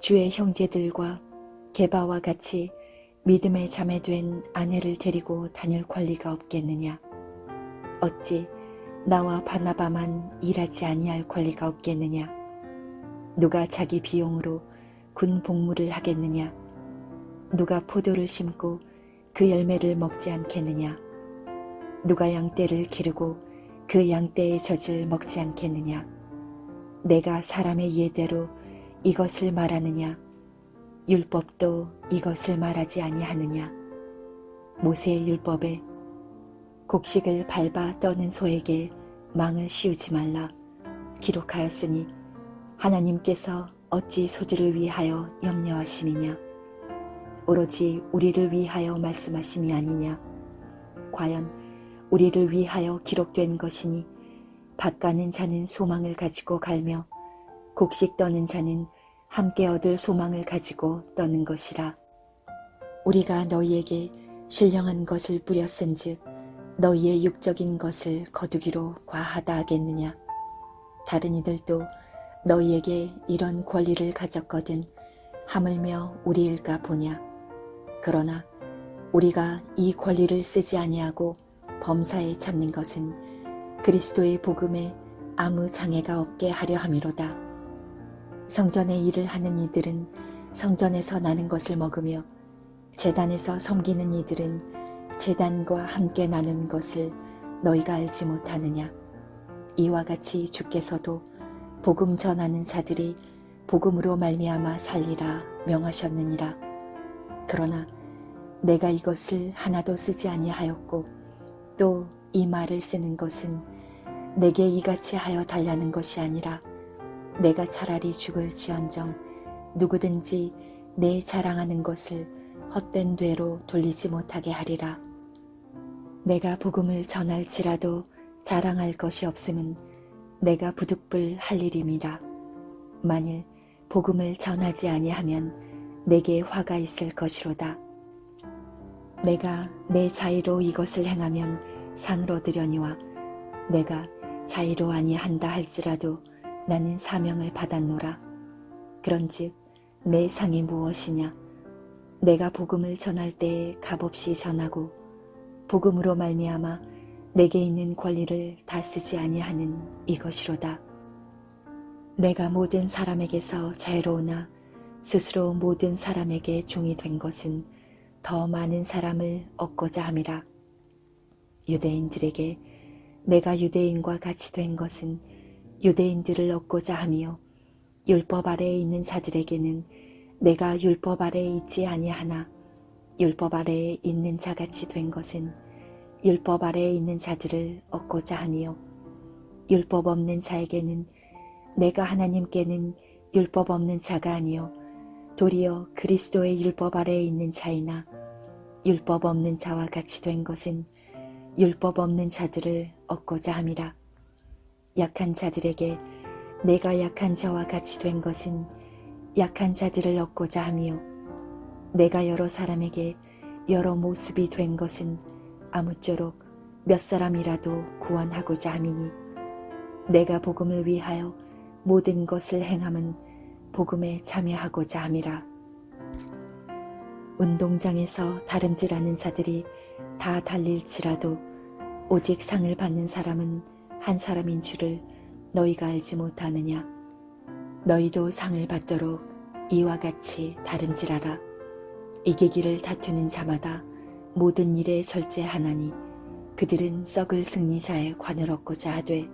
주의 형제들과 게바와 같이 믿음의 자매된 아내를 데리고 다닐 권리가 없겠느냐. 어찌 나와 바나바만 일하지 아니할 권리가 없겠느냐. 누가 자기 비용으로 군 복무를 하겠느냐. 누가 포도를 심고 그 열매를 먹지 않겠느냐. 누가 양떼를 기르고 그 양떼의 젖을 먹지 않겠느냐. 내가 사람의 예대로 이것을 말하느냐. 율법도 이것을 말하지 아니하느냐. 모세의 율법에 곡식을 밟아 떠는 소에게 망을 씌우지 말라 기록하였으니 하나님께서 어찌 소들을 위하여 염려하심이냐. 오로지 우리를 위하여 말씀하심이 아니냐. 과연 우리를 위하여 기록된 것이니 밭 가는 자는 소망을 가지고 갈며 곡식 떠는 자는 함께 얻을 소망을 가지고 떠는 것이라. 우리가 너희에게 신령한 것을 뿌렸은즉 너희의 육적인 것을 거두기로 과하다 하겠느냐. 다른 이들도 너희에게 이런 권리를 가졌거든 하물며 우리일까 보냐. 그러나 우리가 이 권리를 쓰지 아니하고 범사에 잡는 것은 그리스도의 복음에 아무 장애가 없게 하려 함이로다. 성전의 일을 하는 이들은 성전에서 나는 것을 먹으며 제단에서 섬기는 이들은 제단과 함께 나눈 것을 너희가 알지 못하느냐. 이와 같이 주께서도 복음 전하는 자들이 복음으로 말미암아 살리라 명하셨느니라. 그러나 내가 이것을 하나도 쓰지 아니하였고 또 이 말을 쓰는 것은 내게 이같이 하여 달라는 것이 아니라 내가 차라리 죽을지언정 누구든지 내 자랑하는 것을 헛된 되로 돌리지 못하게 하리라. 내가 복음을 전할지라도 자랑할 것이 없음은 내가 부득불 할 일임이라. 만일 복음을 전하지 아니하면 내게 화가 있을 것이로다. 내가 내 자의로 이것을 행하면 상을 얻으려니와 내가 자의로 아니한다 할지라도 나는 사명을 받았노라. 그런즉 내 상이 무엇이냐. 내가 복음을 전할 때에 값없이 전하고 복음으로 말미암아 내게 있는 권리를 다 쓰지 아니하는 이것이로다. 내가 모든 사람에게서 자유로우나 스스로 모든 사람에게 종이 된 것은 더 많은 사람을 얻고자 함이라. 유대인들에게 내가 유대인과 같이 된 것은 유대인들을 얻고자 하며 율법 아래에 있는 자들에게는 내가 율법 아래에 있지 아니하나 율법 아래에 있는 자같이 된 것은 율법 아래에 있는 자들을 얻고자 하며 율법 없는 자에게는 내가 하나님께는 율법 없는 자가 아니요 도리어 그리스도의 율법 아래에 있는 자이나 율법 없는 자와 같이 된 것은 율법 없는 자들을 얻고자 함이라. 약한 자들에게 내가 약한 자와 같이 된 것은 약한 자들을 얻고자 하며 내가 여러 사람에게 여러 모습이 된 것은 아무쪼록 몇 사람이라도 구원하고자 함이니 내가 복음을 위하여 모든 것을 행함은 복음에 참여하고자 함이라. 운동장에서 다름질하는 자들이 다 달릴지라도 오직 상을 받는 사람은 한 사람인 줄을 너희가 알지 못하느냐. 너희도 상을 받도록 이와 같이 다름질하라. 이기기를 다투는 자마다 모든 일에 절제하나니 그들은 썩을 승리자의 관을 얻고자 하되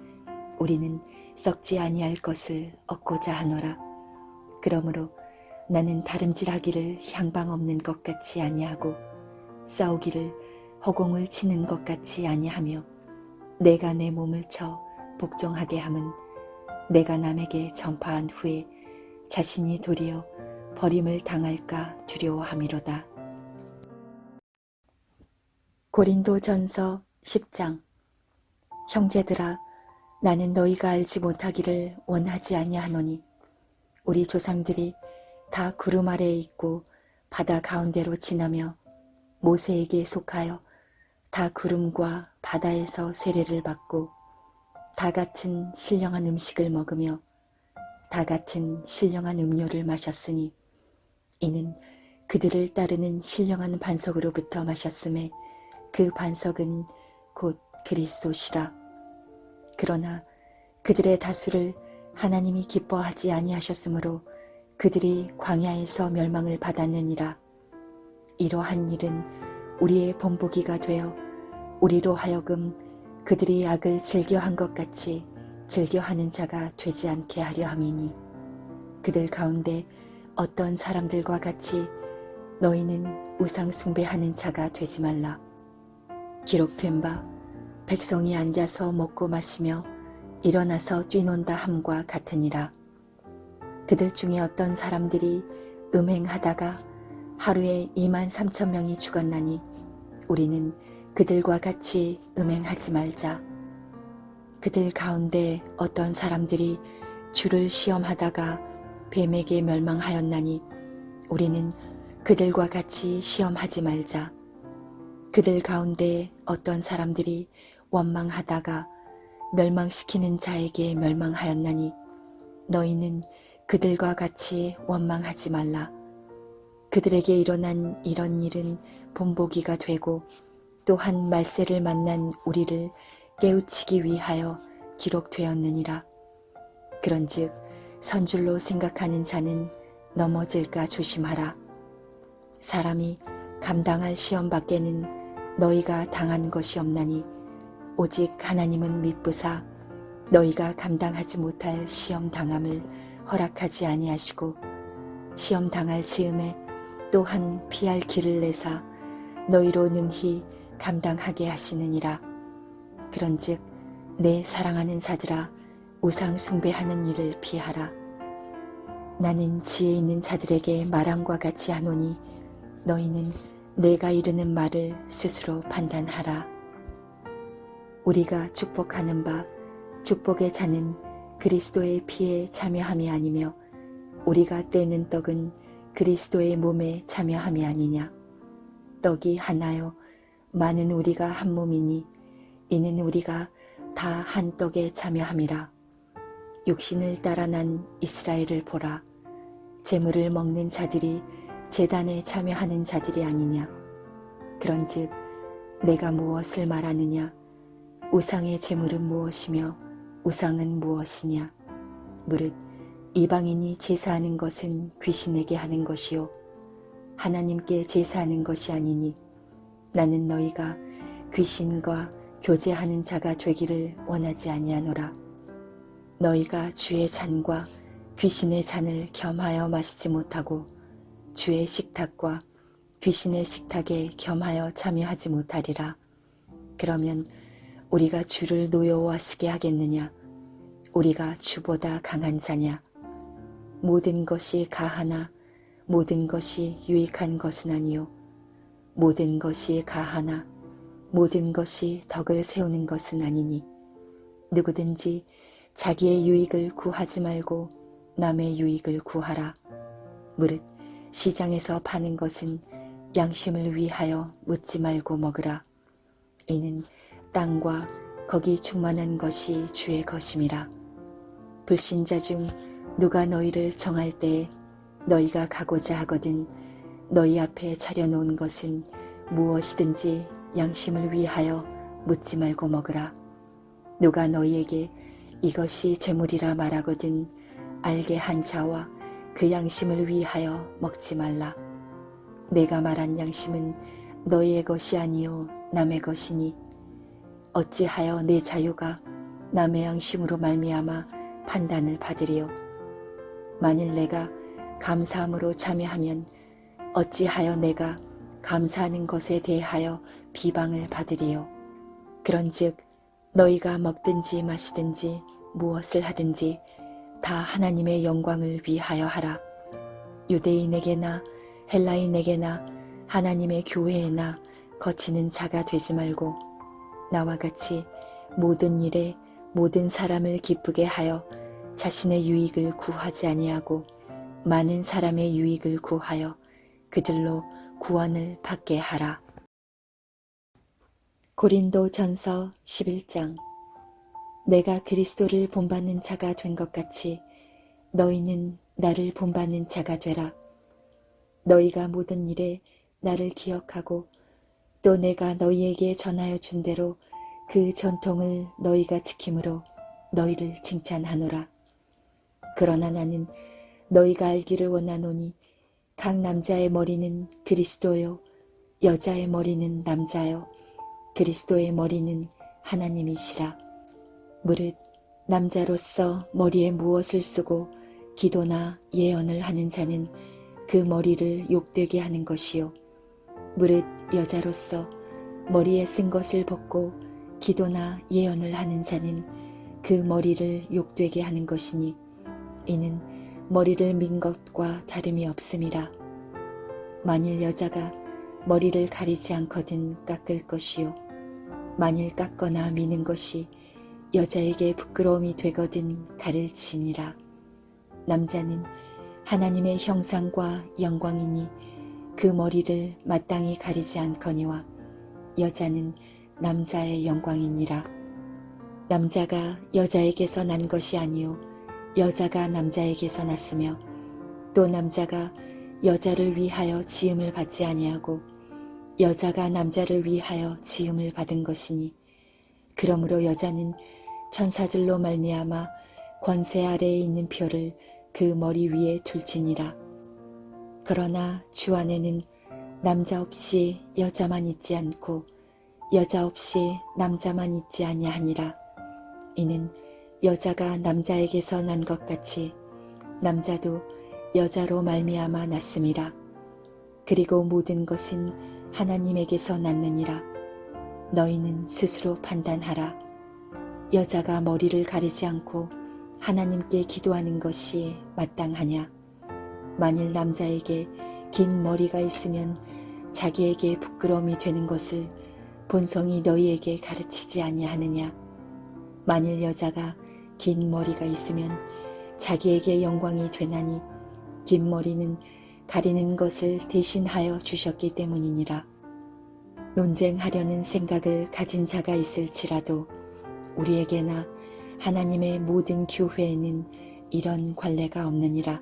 우리는 썩지 아니할 것을 얻고자 하노라. 그러므로 나는 다름질하기를 향방 없는 것 같이 아니하고 싸우기를 허공을 치는 것 같이 아니하며 내가 내 몸을 쳐 복종하게 함은 내가 남에게 전파한 후에 자신이 도리어 버림을 당할까 두려워함이로다. 고린도전서 10장. 형제들아, 나는 너희가 알지 못하기를 원하지 아니하노니 우리 조상들이 다 구름 아래에 있고 바다 가운데로 지나며 모세에게 속하여 다 구름과 바다에서 세례를 받고 다 같은 신령한 음식을 먹으며 다 같은 신령한 음료를 마셨으니 이는 그들을 따르는 신령한 반석으로부터 마셨음에 그 반석은 곧 그리스도시라. 그러나 그들의 다수를 하나님이 기뻐하지 아니하셨으므로 그들이 광야에서 멸망을 받았느니라. 이러한 일은 우리의 본보기가 되어 우리로 하여금 그들이 악을 즐겨한 것 같이 즐겨하는 자가 되지 않게 하려 함이니 그들 가운데 어떤 사람들과 같이 너희는 우상 숭배하는 자가 되지 말라. 기록된 바 백성이 앉아서 먹고 마시며 일어나서 뛰논다 함과 같으니라. 그들 중에 어떤 사람들이 음행하다가 하루에 23,000명이 죽었나니 우리는 그들과 같이 음행하지 말자. 그들 가운데 어떤 사람들이 주를 시험하다가 뱀에게 멸망하였나니 우리는 그들과 같이 시험하지 말자. 그들 가운데 어떤 사람들이 원망하다가 멸망시키는 자에게 멸망하였나니 너희는 그들과 같이 원망하지 말라. 그들에게 일어난 이런 일은 본보기가 되고 또한 말세를 만난 우리를 깨우치기 위하여 기록되었느니라. 그런즉 선줄로 생각하는 자는 넘어질까 조심하라. 사람이 감당할 시험 밖에는 너희가 당한 것이 없나니 오직 하나님은 미쁘사 너희가 감당하지 못할 시험 당함을 허락하지 아니하시고 시험 당할 즈음에 또한 피할 길을 내사 너희로 능히 감당하게 하시느니라. 그런즉 내 사랑하는 자들아 우상 숭배하는 일을 피하라. 나는 지혜 있는 자들에게 말함과 같이 하노니 너희는 내가 이르는 말을 스스로 판단하라. 우리가 축복하는 바 축복의 자는 그리스도의 피에 참여함이 아니며 우리가 떼는 떡은 그리스도의 몸에 참여함이 아니냐. 떡이 하나요 많은 우리가 한 몸이니 이는 우리가 다 한 떡에 참여함이라. 육신을 따라 난 이스라엘을 보라. 제물을 먹는 자들이 제단에 참여하는 자들이 아니냐. 그런즉 내가 무엇을 말하느냐. 우상의 제물은 무엇이며 우상은 무엇이냐. 무릇 이방인이 제사하는 것은 귀신에게 하는 것이요 하나님께 제사하는 것이 아니니 나는 너희가 귀신과 교제하는 자가 되기를 원하지 아니하노라. 너희가 주의 잔과 귀신의 잔을 겸하여 마시지 못하고 주의 식탁과 귀신의 식탁에 겸하여 참여하지 못하리라. 그러면 우리가 주를 노여워하시게 하겠느냐. 우리가 주보다 강한 자냐. 모든 것이 가하나 모든 것이 유익한 것은 아니요 모든 것이 가하나 모든 것이 덕을 세우는 것은 아니니 누구든지 자기의 유익을 구하지 말고 남의 유익을 구하라. 무릇 시장에서 파는 것은 양심을 위하여 묻지 말고 먹으라. 이는 땅과 거기 충만한 것이 주의 것임이라. 불신자 중 누가 너희를 정할 때에 너희가 가고자 하거든 너희 앞에 차려놓은 것은 무엇이든지 양심을 위하여 묻지 말고 먹으라. 누가 너희에게 이것이 제물이라 말하거든 알게 한 자와 그 양심을 위하여 먹지 말라. 내가 말한 양심은 너희의 것이 아니요 남의 것이니 어찌하여 내 자유가 남의 양심으로 말미암아 판단을 받으리요. 만일 내가 감사함으로 참여하면 어찌하여 내가 감사하는 것에 대하여 비방을 받으리요. 그런즉 너희가 먹든지 마시든지 무엇을 하든지 다 하나님의 영광을 위하여 하라. 유대인에게나 헬라인에게나 하나님의 교회에나 거치는 자가 되지 말고 나와 같이 모든 일에 모든 사람을 기쁘게 하여 자신의 유익을 구하지 아니하고 많은 사람의 유익을 구하여 그들로 구원을 받게 하라. 고린도 전서 11장. 내가 그리스도를 본받는 자가 된 것 같이 너희는 나를 본받는 자가 되라. 너희가 모든 일에 나를 기억하고 또 내가 너희에게 전하여 준 대로 그 전통을 너희가 지킴으로 너희를 칭찬하노라. 그러나 나는 너희가 알기를 원하노니 각 남자의 머리는 그리스도요 여자의 머리는 남자요 그리스도의 머리는 하나님이시라. 무릇 남자로서 머리에 무엇을 쓰고 기도나 예언을 하는 자는 그 머리를 욕되게 하는 것이요 무릇 여자로서 머리에 쓴 것을 벗고 기도나 예언을 하는 자는 그 머리를 욕되게 하는 것이니 이는 머리를 민 것과 다름이 없음이라. 만일 여자가 머리를 가리지 않거든 깎을 것이요 만일 깎거나 미는 것이 여자에게 부끄러움이 되거든 가릴지니라. 남자는 하나님의 형상과 영광이니 그 머리를 마땅히 가리지 않거니와 여자는 남자의 영광이니라. 남자가 여자에게서 난 것이 아니요 여자가 남자에게서 났으며 또 남자가 여자를 위하여 지음을 받지 아니하고 여자가 남자를 위하여 지음을 받은 것이니 그러므로 여자는 천사들로 말미암아 권세 아래에 있는 표를 그 머리 위에 둘지니라. 그러나 주 안에는 남자 없이 여자만 있지 않고 여자 없이 남자만 있지 아니하니라. 이는 여자가 남자에게서 난 것 같이 남자도 여자로 말미암아 났음이라. 그리고 모든 것은 하나님에게서 났느니라. 너희는 스스로 판단하라. 여자가 머리를 가리지 않고 하나님께 기도하는 것이 마땅하냐? 만일 남자에게 긴 머리가 있으면 자기에게 부끄러움이 되는 것을 본성이 너희에게 가르치지 아니하느냐? 만일 여자가 긴 머리가 있으면 자기에게 영광이 되나니 긴 머리는 가리는 것을 대신하여 주셨기 때문이니라. 논쟁하려는 생각을 가진 자가 있을지라도 우리에게나 하나님의 모든 교회에는 이런 관례가 없느니라.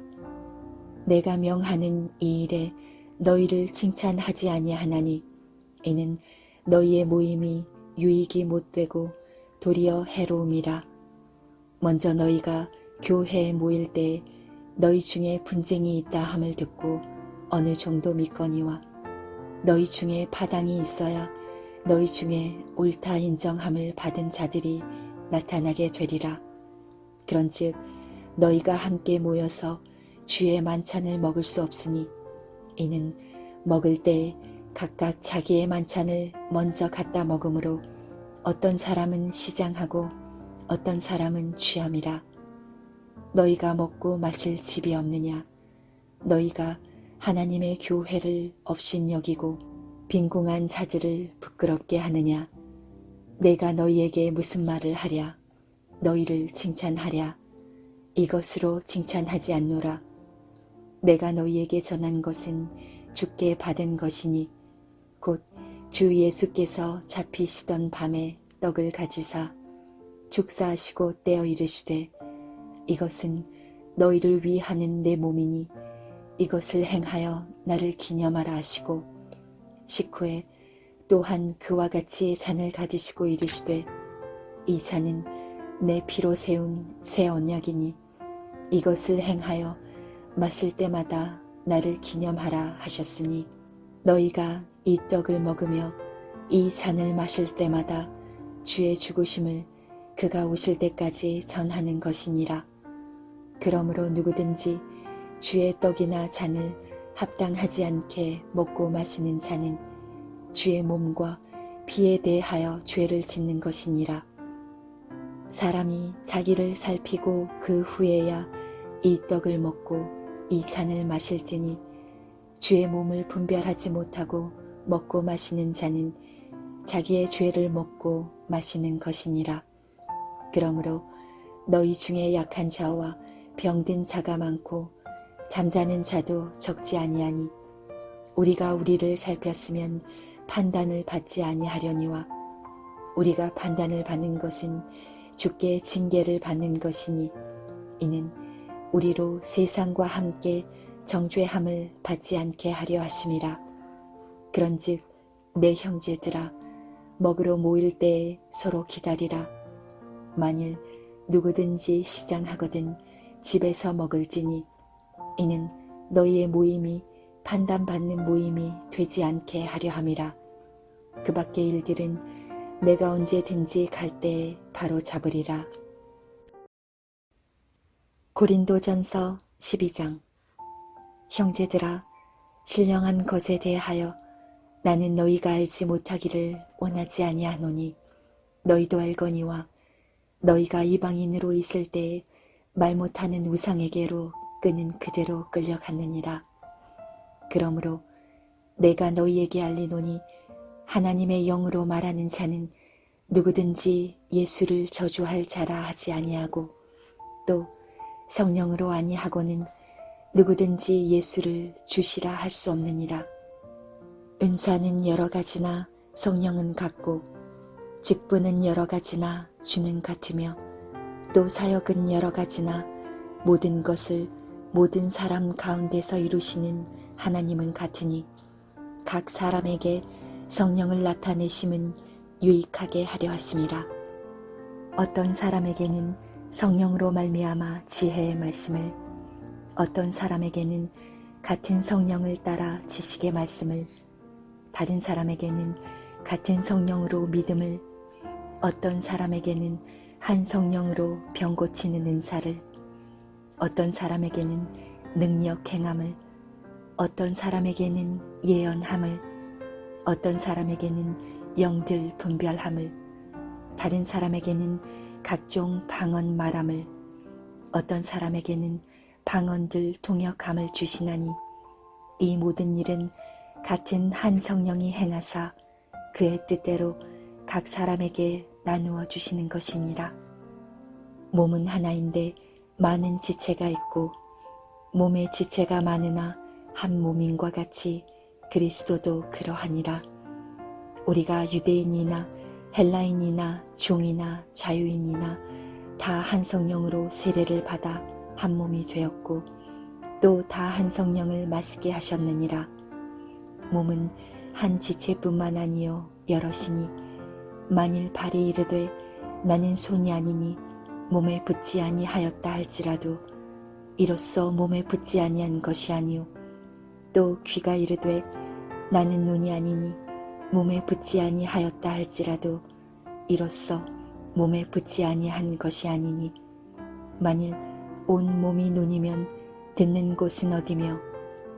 내가 명하는 이 일에 너희를 칭찬하지 아니하나니 이는 너희의 모임이 유익이 못되고 도리어 해로움이라. 먼저 너희가 교회에 모일 때에 너희 중에 분쟁이 있다 함을 듣고 어느 정도 믿거니와 너희 중에 파당이 있어야 너희 중에 옳다 인정함을 받은 자들이 나타나게 되리라. 그런즉 너희가 함께 모여서 주의 만찬을 먹을 수 없으니 이는 먹을 때에 각각 자기의 만찬을 먼저 갖다 먹으므로 어떤 사람은 시장하고 어떤 사람은 취함이라. 너희가 먹고 마실 집이 없느냐? 너희가 하나님의 교회를 업신여기고 빈궁한 자들을 부끄럽게 하느냐? 내가 너희에게 무슨 말을 하랴? 너희를 칭찬하랴? 이것으로 칭찬하지 않노라. 내가 너희에게 전한 것은 주께 받은 것이니 곧 주 예수께서 잡히시던 밤에 떡을 가지사 축사하시고 떼어 이르시되 이것은 너희를 위하는 내 몸이니 이것을 행하여 나를 기념하라 하시고 식후에 또한 그와 같이 잔을 가지시고 이르시되 이 잔은 내 피로 세운 새 언약이니 이것을 행하여 마실 때마다 나를 기념하라 하셨으니 너희가 이 떡을 먹으며 이 잔을 마실 때마다 주의 죽으심을 그가 오실 때까지 전하는 것이니라. 그러므로 누구든지 주의 떡이나 잔을 합당하지 않게 먹고 마시는 자는 주의 몸과 피에 대하여 죄를 짓는 것이니라. 사람이 자기를 살피고 그 후에야 이 떡을 먹고 이 잔을 마실지니 주의 몸을 분별하지 못하고 먹고 마시는 자는 자기의 죄를 먹고 마시는 것이니라. 그러므로 너희 중에 약한 자와 병든 자가 많고 잠자는 자도 적지 아니하니 우리가 우리를 살폈으면 판단을 받지 아니하려니와 우리가 판단을 받는 것은 주께 징계를 받는 것이니 이는 우리로 세상과 함께 정죄함을 받지 않게 하려 하심이라. 그런즉 내 형제들아 먹으러 모일 때에 서로 기다리라. 만일 누구든지 시장하거든 집에서 먹을지니 이는 너희의 모임이 판단받는 모임이 되지 않게 하려 함이라. 그 밖의 일들은 내가 언제든지 갈 때에 바로 잡으리라. 고린도전서 12장. 형제들아, 신령한 것에 대하여 나는 너희가 알지 못하기를 원하지 아니하노니 너희도 알거니와 너희가 이방인으로 있을 때에 말 못하는 우상에게로 끄는 그대로 끌려갔느니라. 그러므로 내가 너희에게 알리노니 하나님의 영으로 말하는 자는 누구든지 예수를 저주할 자라 하지 아니하고 또 성령으로 아니하고는 누구든지 예수를 주시라 할 수 없느니라. 은사는 여러 가지나 성령은 같고 직분은 여러 가지나 주는 같으며 또 사역은 여러 가지나 모든 것을 모든 사람 가운데서 이루시는 하나님은 같으니 각 사람에게 성령을 나타내심은 유익하게 하려 하심이라. 어떤 사람에게는 성령으로 말미암아 지혜의 말씀을, 어떤 사람에게는 같은 성령을 따라 지식의 말씀을, 다른 사람에게는 같은 성령으로 믿음을, 어떤 사람에게는 한 성령으로 병 고치는 은사를, 어떤 사람에게는 능력 행함을, 어떤 사람에게는 예언함을, 어떤 사람에게는 영들 분별함을, 다른 사람에게는 각종 방언 말함을, 어떤 사람에게는 방언들 통역함을 주시나니 이 모든 일은 같은 한 성령이 행하사 그의 뜻대로 각 사람에게 나누어 주시는 것이니라. 몸은 하나인데 많은 지체가 있고 몸의 지체가 많으나 한 몸인과 같이 그리스도도 그러하니라. 우리가 유대인이나 헬라인이나 종이나 자유인이나 다 한 성령으로 세례를 받아 한 몸이 되었고 또 다 한 성령을 마시게 하셨느니라. 몸은 한 지체뿐만 아니요 여럿이니 만일 발이 이르되 나는 손이 아니니 몸에 붙지 아니하였다 할지라도 이로써 몸에 붙지 아니한 것이 아니요 또 귀가 이르되 나는 눈이 아니니 몸에 붙지 아니하였다 할지라도 이로써 몸에 붙지 아니한 것이 아니니 만일 온 몸이 눈이면 듣는 곳은 어디며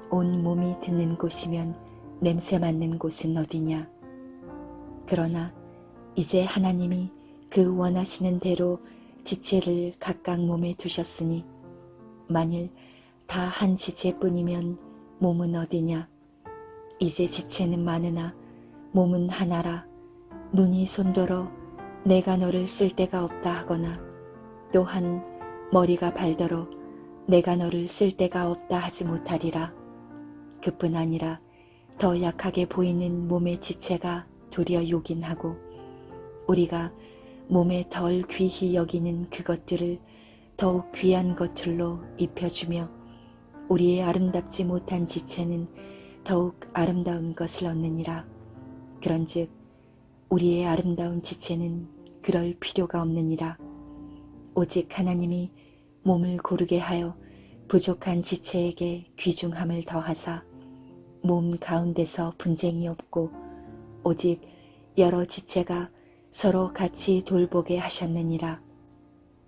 온 몸이 듣는 곳이면 냄새 맡는 곳은 어디냐. 그러나 이제 하나님이 그 원하시는 대로 지체를 각각 몸에 두셨으니 만일 다 한 지체뿐이면 몸은 어디냐. 이제 지체는 많으나 몸은 하나라. 눈이 손더러 내가 너를 쓸 데가 없다 하거나 또한 머리가 발더러 내가 너를 쓸 데가 없다 하지 못하리라. 그뿐 아니라 더 약하게 보이는 몸의 지체가 도리어 요긴하고 우리가 몸에 덜 귀히 여기는 그것들을 더욱 귀한 것들로 입혀주며 우리의 아름답지 못한 지체는 더욱 아름다운 것을 얻느니라. 그런즉 우리의 아름다운 지체는 그럴 필요가 없느니라. 오직 하나님이 몸을 고르게 하여 부족한 지체에게 귀중함을 더하사 몸 가운데서 분쟁이 없고 오직 여러 지체가 서로 같이 돌보게 하셨느니라.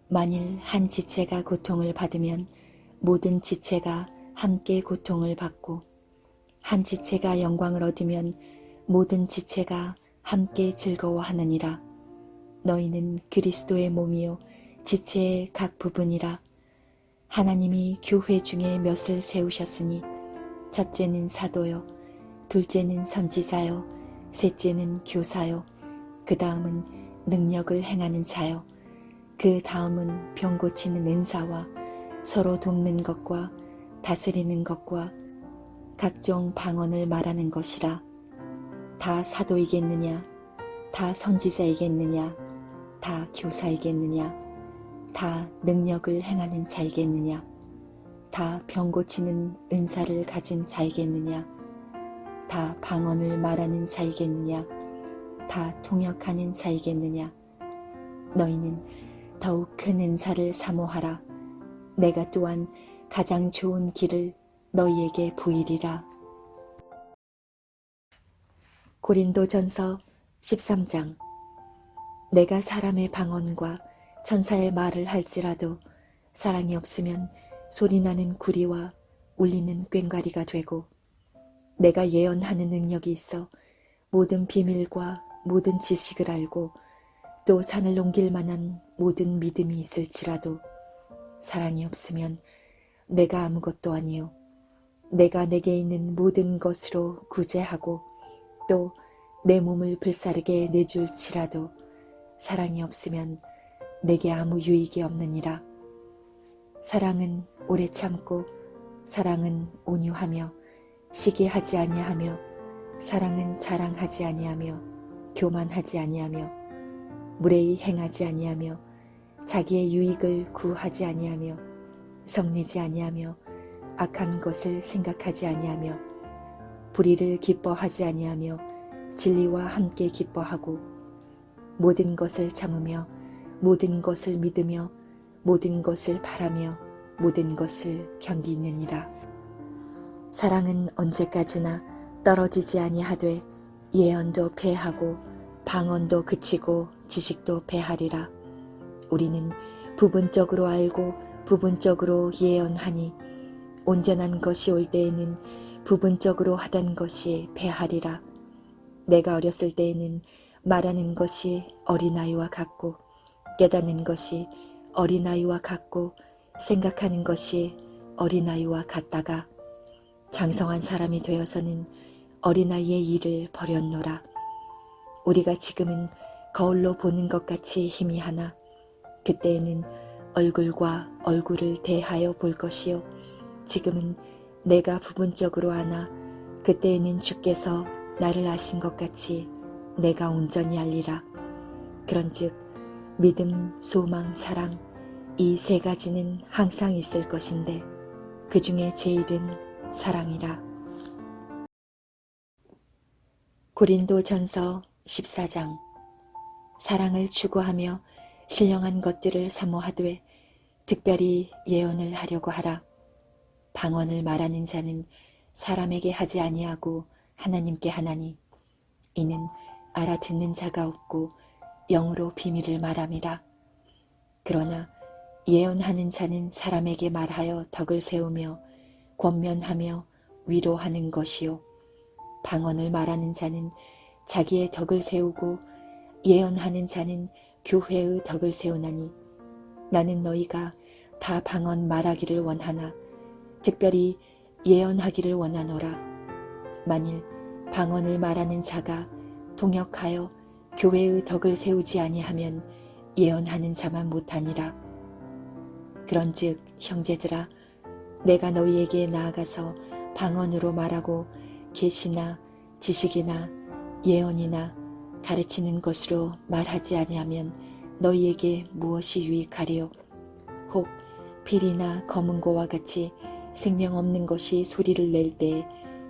만일 한 지체가 고통을 받으면 모든 지체가 함께 고통을 받고 한 지체가 영광을 얻으면 모든 지체가 함께 즐거워하느니라. 너희는 그리스도의 몸이요 지체의 각 부분이라. 하나님이 교회 중에 몇을 세우셨으니 첫째는 사도요 둘째는 선지자요 셋째는 교사요 그 다음은 능력을 행하는 자요 그 다음은 병 고치는 은사와 서로 돕는 것과 다스리는 것과 각종 방언을 말하는 것이라. 다 사도이겠느냐? 다 선지자이겠느냐? 다 교사이겠느냐? 다 능력을 행하는 자이겠느냐? 다 병 고치는 은사를 가진 자이겠느냐? 다 방언을 말하는 자이겠느냐? 다 통역하는 자이겠느냐? 너희는 더욱 큰 은사를 사모하라. 내가 또한 가장 좋은 길을 너희에게 보이리라. 고린도전서 13장. 내가 사람의 방언과 천사의 말을 할지라도 사랑이 없으면 소리나는 구리와 울리는 꽹과리가 되고 내가 예언하는 능력이 있어 모든 비밀과 모든 지식을 알고 또 산을 옮길 만한 모든 믿음이 있을지라도 사랑이 없으면 내가 아무것도 아니요 내가 내게 있는 모든 것으로 구제하고 또 내 몸을 불사르게 내줄지라도 사랑이 없으면 내게 아무 유익이 없느니라. 사랑은 오래 참고 사랑은 온유하며 시기하지 아니하며 사랑은 자랑하지 아니하며 교만하지 아니하며 무례히 행하지 아니하며 자기의 유익을 구하지 아니하며 성내지 아니하며 악한 것을 생각하지 아니하며 불의를 기뻐하지 아니하며 진리와 함께 기뻐하고 모든 것을 참으며 모든 것을 믿으며 모든 것을 바라며 모든 것을 견디느니라. 사랑은 언제까지나 떨어지지 아니하되 예언도 패하고 방언도 그치고 지식도 패하리라. 우리는 부분적으로 알고 부분적으로 예언하니 온전한 것이 올 때에는 부분적으로 하던 것이 패하리라. 내가 어렸을 때에는 말하는 것이 어린아이와 같고 깨닫는 것이 어린아이와 같고 생각하는 것이 어린아이와 같다가 장성한 사람이 되어서는 어린아이의 일을 버렸노라. 우리가 지금은 거울로 보는 것 같이 희미하나 그때에는 얼굴과 얼굴을 대하여 볼 것이요 지금은 내가 부분적으로 아나 그때에는 주께서 나를 아신 것 같이 내가 온전히 알리라. 그런즉 믿음, 소망, 사랑 이 세 가지는 항상 있을 것인데 그 중에 제일은 사랑이라. 고린도전서 14장. 사랑을 추구하며 신령한 것들을 사모하되 특별히 예언을 하려고 하라. 방언을 말하는 자는 사람에게 하지 아니하고 하나님께 하나니 이는 알아듣는 자가 없고 영으로 비밀을 말함이라. 그러나 예언하는 자는 사람에게 말하여 덕을 세우며 권면하며 위로하는 것이요 방언을 말하는 자는 자기의 덕을 세우고 예언하는 자는 교회의 덕을 세우나니 나는 너희가 다 방언 말하기를 원하나 특별히 예언하기를 원하노라. 만일 방언을 말하는 자가 동역하여 교회의 덕을 세우지 아니하면 예언하는 자만 못하니라. 그런즉 형제들아 내가 너희에게 나아가서 방언으로 말하고 계시나 지식이나 예언이나 가르치는 것으로 말하지 아니하면 너희에게 무엇이 유익하리요? 혹 필이나 검은고와 같이 생명 없는 것이 소리를 낼 때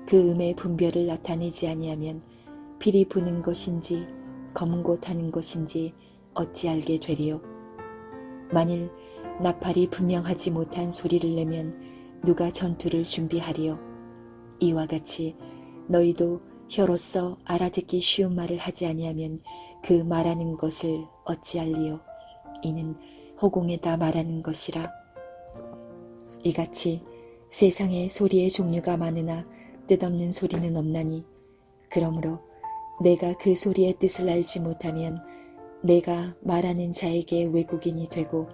그 음의 분별을 나타내지 아니하면 필이 부는 것인지 검은고 타는 것인지 어찌 알게 되리요? 만일 나팔이 분명하지 못한 소리를 내면 누가 전투를 준비하리요? 이와 같이 너희도 혀로서 알아듣기 쉬운 말을 하지 아니하면 그 말하는 것을 어찌 알리요? 이는 허공에다 말하는 것이라. 이같이 세상에 소리의 종류가 많으나 뜻없는 소리는 없나니 그러므로 내가 그 소리의 뜻을 알지 못하면 내가 말하는 자에게 외국인이 되고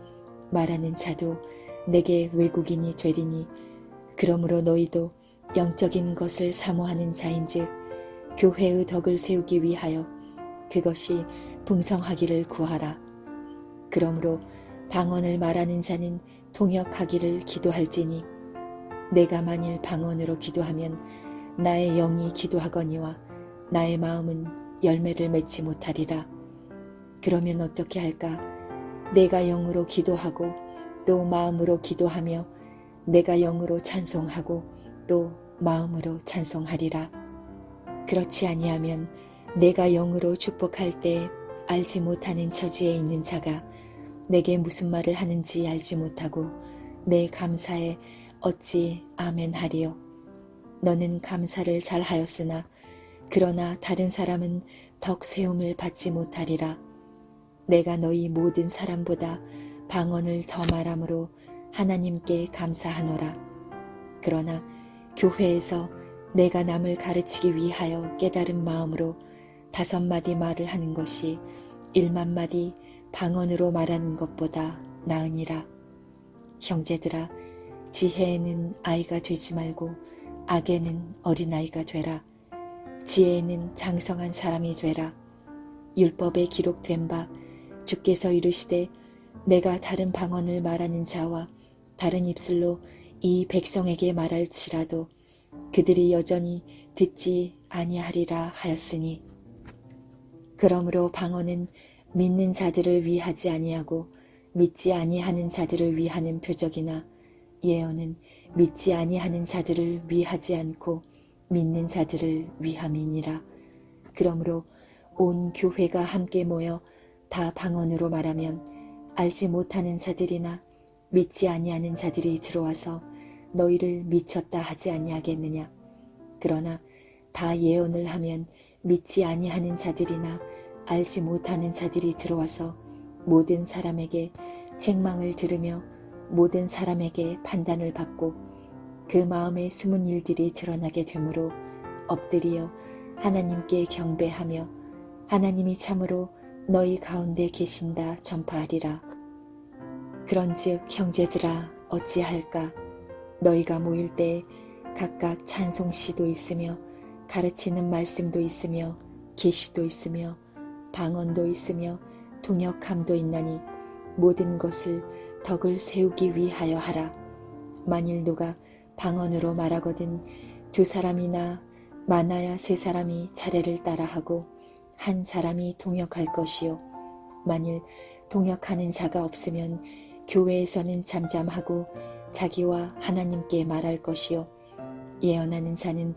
말하는 자도 내게 외국인이 되리니 그러므로 너희도 영적인 것을 사모하는 자인즉 교회의 덕을 세우기 위하여 그것이 풍성하기를 구하라. 그러므로 방언을 말하는 자는 통역하기를 기도할지니 내가 만일 방언으로 기도하면 나의 영이 기도하거니와 나의 마음은 열매를 맺지 못하리라. 그러면 어떻게 할까? 내가 영으로 기도하고 또 마음으로 기도하며 내가 영으로 찬송하고 또 마음으로 찬송하리라. 그렇지 아니하면 내가 영으로 축복할 때 알지 못하는 처지에 있는 자가 내게 무슨 말을 하는지 알지 못하고 내 감사에 어찌 아멘 하리요? 너는 감사를 잘 하였으나 그러나 다른 사람은 덕 세움을 받지 못하리라. 내가 너희 모든 사람보다 방언을 더 말함으로 하나님께 감사하노라. 그러나 교회에서 내가 남을 가르치기 위하여 깨달은 마음으로 5마디 말을 하는 것이 1만마디 방언으로 말하는 것보다 나으니라. 형제들아, 지혜에는 아이가 되지 말고 악에는 어린아이가 되라. 지혜에는 장성한 사람이 되라. 율법에 기록된 바 주께서 이르시되 내가 다른 방언을 말하는 자와 다른 입술로 이 백성에게 말할지라도 그들이 여전히 듣지 아니하리라 하였으니 그러므로 방언은 믿는 자들을 위하지 아니하고 믿지 아니하는 자들을 위하는 표적이나 예언은 믿지 아니하는 자들을 위하지 않고 믿는 자들을 위함이니라. 그러므로 온 교회가 함께 모여 다 방언으로 말하면 알지 못하는 자들이나 믿지 아니하는 자들이 들어와서 너희를 미쳤다 하지 아니하겠느냐. 그러나 다 예언을 하면 믿지 아니하는 자들이나 알지 못하는 자들이 들어와서 모든 사람에게 책망을 들으며 모든 사람에게 판단을 받고 그 마음의 숨은 일들이 드러나게 되므로 엎드리어 하나님께 경배하며 하나님이 참으로 너희 가운데 계신다 전파하리라. 그런즉 형제들아 어찌할까? 너희가 모일 때 각각 찬송시도 있으며 가르치는 말씀도 있으며 계시도 있으며 방언도 있으며 통역함도 있나니 모든 것을 덕을 세우기 위하여 하라. 만일 누가 방언으로 말하거든 두 사람이나 많아야 세 사람이 차례를 따라하고 한 사람이 통역할 것이요. 만일 통역하는 자가 없으면 교회에서는 잠잠하고 자기와 하나님께 말할 것이요. 예언하는 자는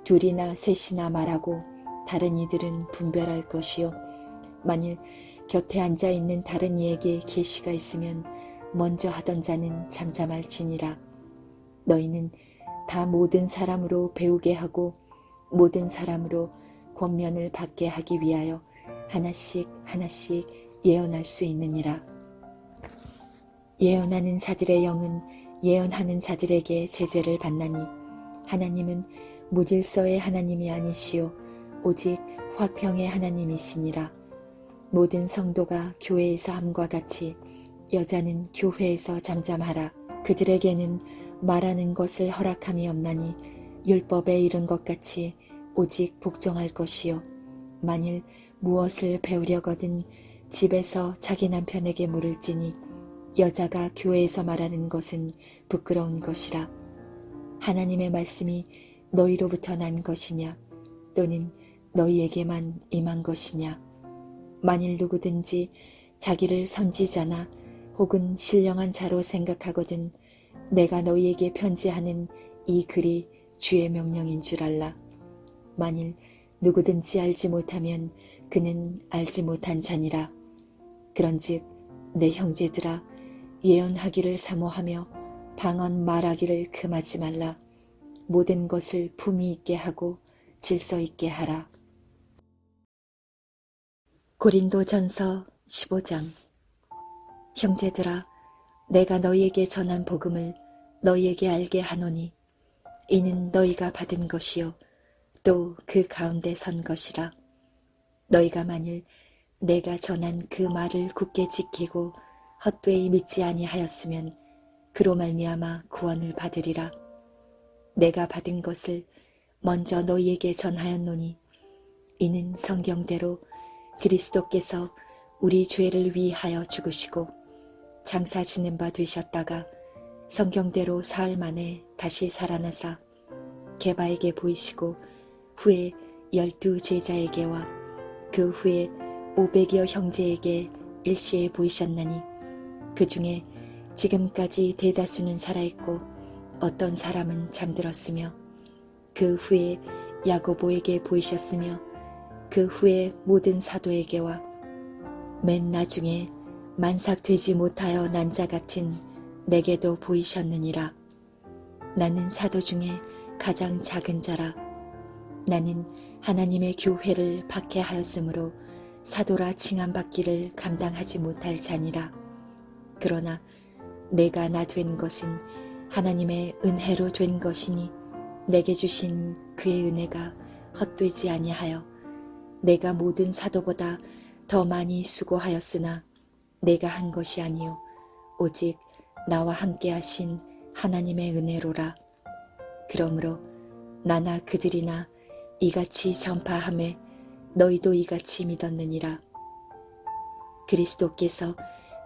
둘이나 셋이나 말하고 다른 이들은 분별할 것이요. 만일 곁에 앉아있는 다른 이에게 계시가 있으면 먼저 하던 자는 잠잠할지니라. 너희는 다 모든 사람으로 배우게 하고 모든 사람으로 권면을 받게 하기 위하여 하나씩 하나씩 예언할 수 있느니라. 예언하는 자들의 영은 예언하는 자들에게 제재를 받나니 하나님은 무질서의 하나님이 아니시오 오직 화평의 하나님이시니라. 모든 성도가 교회에서 함과 같이 여자는 교회에서 잠잠하라. 그들에게는 말하는 것을 허락함이 없나니 율법에 이른 것 같이 오직 복종할 것이요. 만일 무엇을 배우려거든 집에서 자기 남편에게 물을지니 여자가 교회에서 말하는 것은 부끄러운 것이라. 하나님의 말씀이 너희로부터 난 것이냐 또는 너희에게만 임한 것이냐. 만일 누구든지 자기를 선지자나 혹은 신령한 자로 생각하거든 내가 너희에게 편지하는 이 글이 주의 명령인 줄 알라. 만일 누구든지 알지 못하면 그는 알지 못한 자니라. 그런즉 내 형제들아 예언하기를 사모하며 방언 말하기를 금하지 말라. 모든 것을 품위 있게 하고 질서 있게 하라. 고린도전서 15장. 형제들아 내가 너희에게 전한 복음을 너희에게 알게 하노니 이는 너희가 받은 것이요 또 그 가운데 선 것이라. 너희가 만일 내가 전한 그 말을 굳게 지키고 헛되이 믿지 아니하였으면 그로 말미암아 구원을 받으리라. 내가 받은 것을 먼저 너희에게 전하였노니 이는 성경대로 그리스도께서 우리 죄를 위하여 죽으시고 장사 지는 바 되셨다가 성경대로 사흘 만에 다시 살아나사 게바에게 보이시고 후에 12 제자에게와 그 후에 500여 형제에게 일시에 보이셨나니 그 중에 지금까지 대다수는 살아있고 어떤 사람은 잠들었으며 그 후에 야고보에게 보이셨으며 그 후에 모든 사도에게와 맨 나중에 만삭되지 못하여 난 자 같은 내게도 보이셨느니라. 나는 사도 중에 가장 작은 자라. 나는 하나님의 교회를 박해하였으므로 사도라 칭함받기를 감당하지 못할 자니라. 그러나 내가 나 된 것은 하나님의 은혜로 된 것이니 내게 주신 그의 은혜가 헛되지 아니하여 내가 모든 사도보다 더 많이 수고하였으나 내가 한 것이 아니요 오직 나와 함께 하신 하나님의 은혜로라. 그러므로 나나 그들이나 이같이 전파하매 너희도 이같이 믿었느니라. 그리스도께서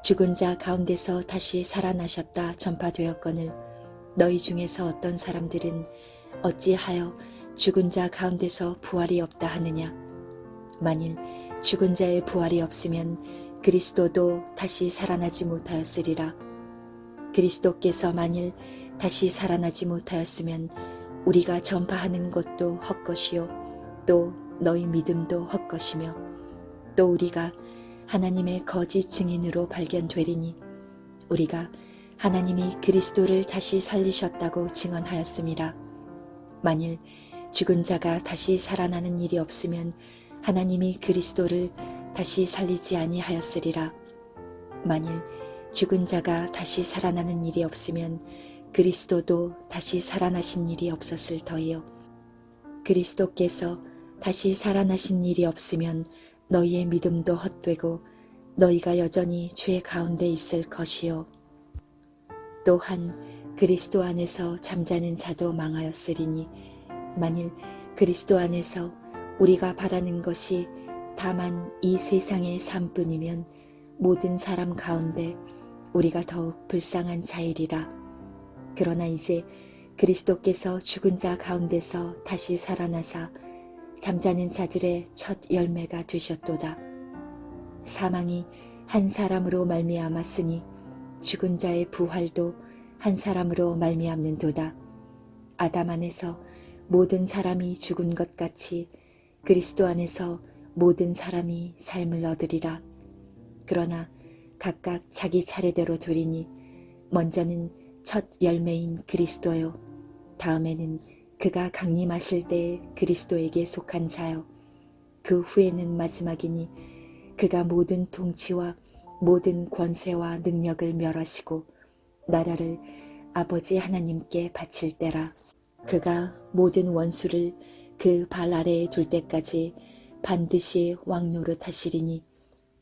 죽은 자 가운데서 다시 살아나셨다 전파되었거늘 너희 중에서 어떤 사람들은 어찌하여 죽은 자 가운데서 부활이 없다 하느냐. 만일 죽은 자의 부활이 없으면 그리스도도 다시 살아나지 못하였으리라. 그리스도께서 만일 다시 살아나지 못하였으면 우리가 전파하는 것도 헛것이요 또 너희 믿음도 헛것이며 또 우리가 하나님의 거짓 증인으로 발견되리니 우리가 하나님이 그리스도를 다시 살리셨다고 증언하였음이라. 만일 죽은 자가 다시 살아나는 일이 없으면 하나님이 그리스도를 다시 살리지 아니하였으리라. 만일 죽은 자가 다시 살아나는 일이 없으면 그리스도도 다시 살아나신 일이 없었을 터이요. 그리스도께서 다시 살아나신 일이 없으면 너희의 믿음도 헛되고 너희가 여전히 죄 가운데 있을 것이요. 또한 그리스도 안에서 잠자는 자도 망하였으리니 만일 그리스도 안에서 우리가 바라는 것이 다만 이 세상의 삶뿐이면 모든 사람 가운데 우리가 더욱 불쌍한 자이리라. 그러나 이제 그리스도께서 죽은 자 가운데서 다시 살아나사 잠자는 자들의 첫 열매가 되셨도다. 사망이 한 사람으로 말미암았으니 죽은 자의 부활도 한 사람으로 말미암는도다. 아담 안에서 모든 사람이 죽은 것 같이 그리스도 안에서 모든 사람이 삶을 얻으리라. 그러나 각각 자기 차례대로 되리니 먼저는 첫 열매인 그리스도요, 다음에는 그가 강림하실 때에 그리스도에게 속한 자요, 그 후에는 마지막이니 그가 모든 통치와 모든 권세와 능력을 멸하시고 나라를 아버지 하나님께 바칠 때라. 그가 모든 원수를 그 발 아래에 둘 때까지 반드시 왕노릇 하시리니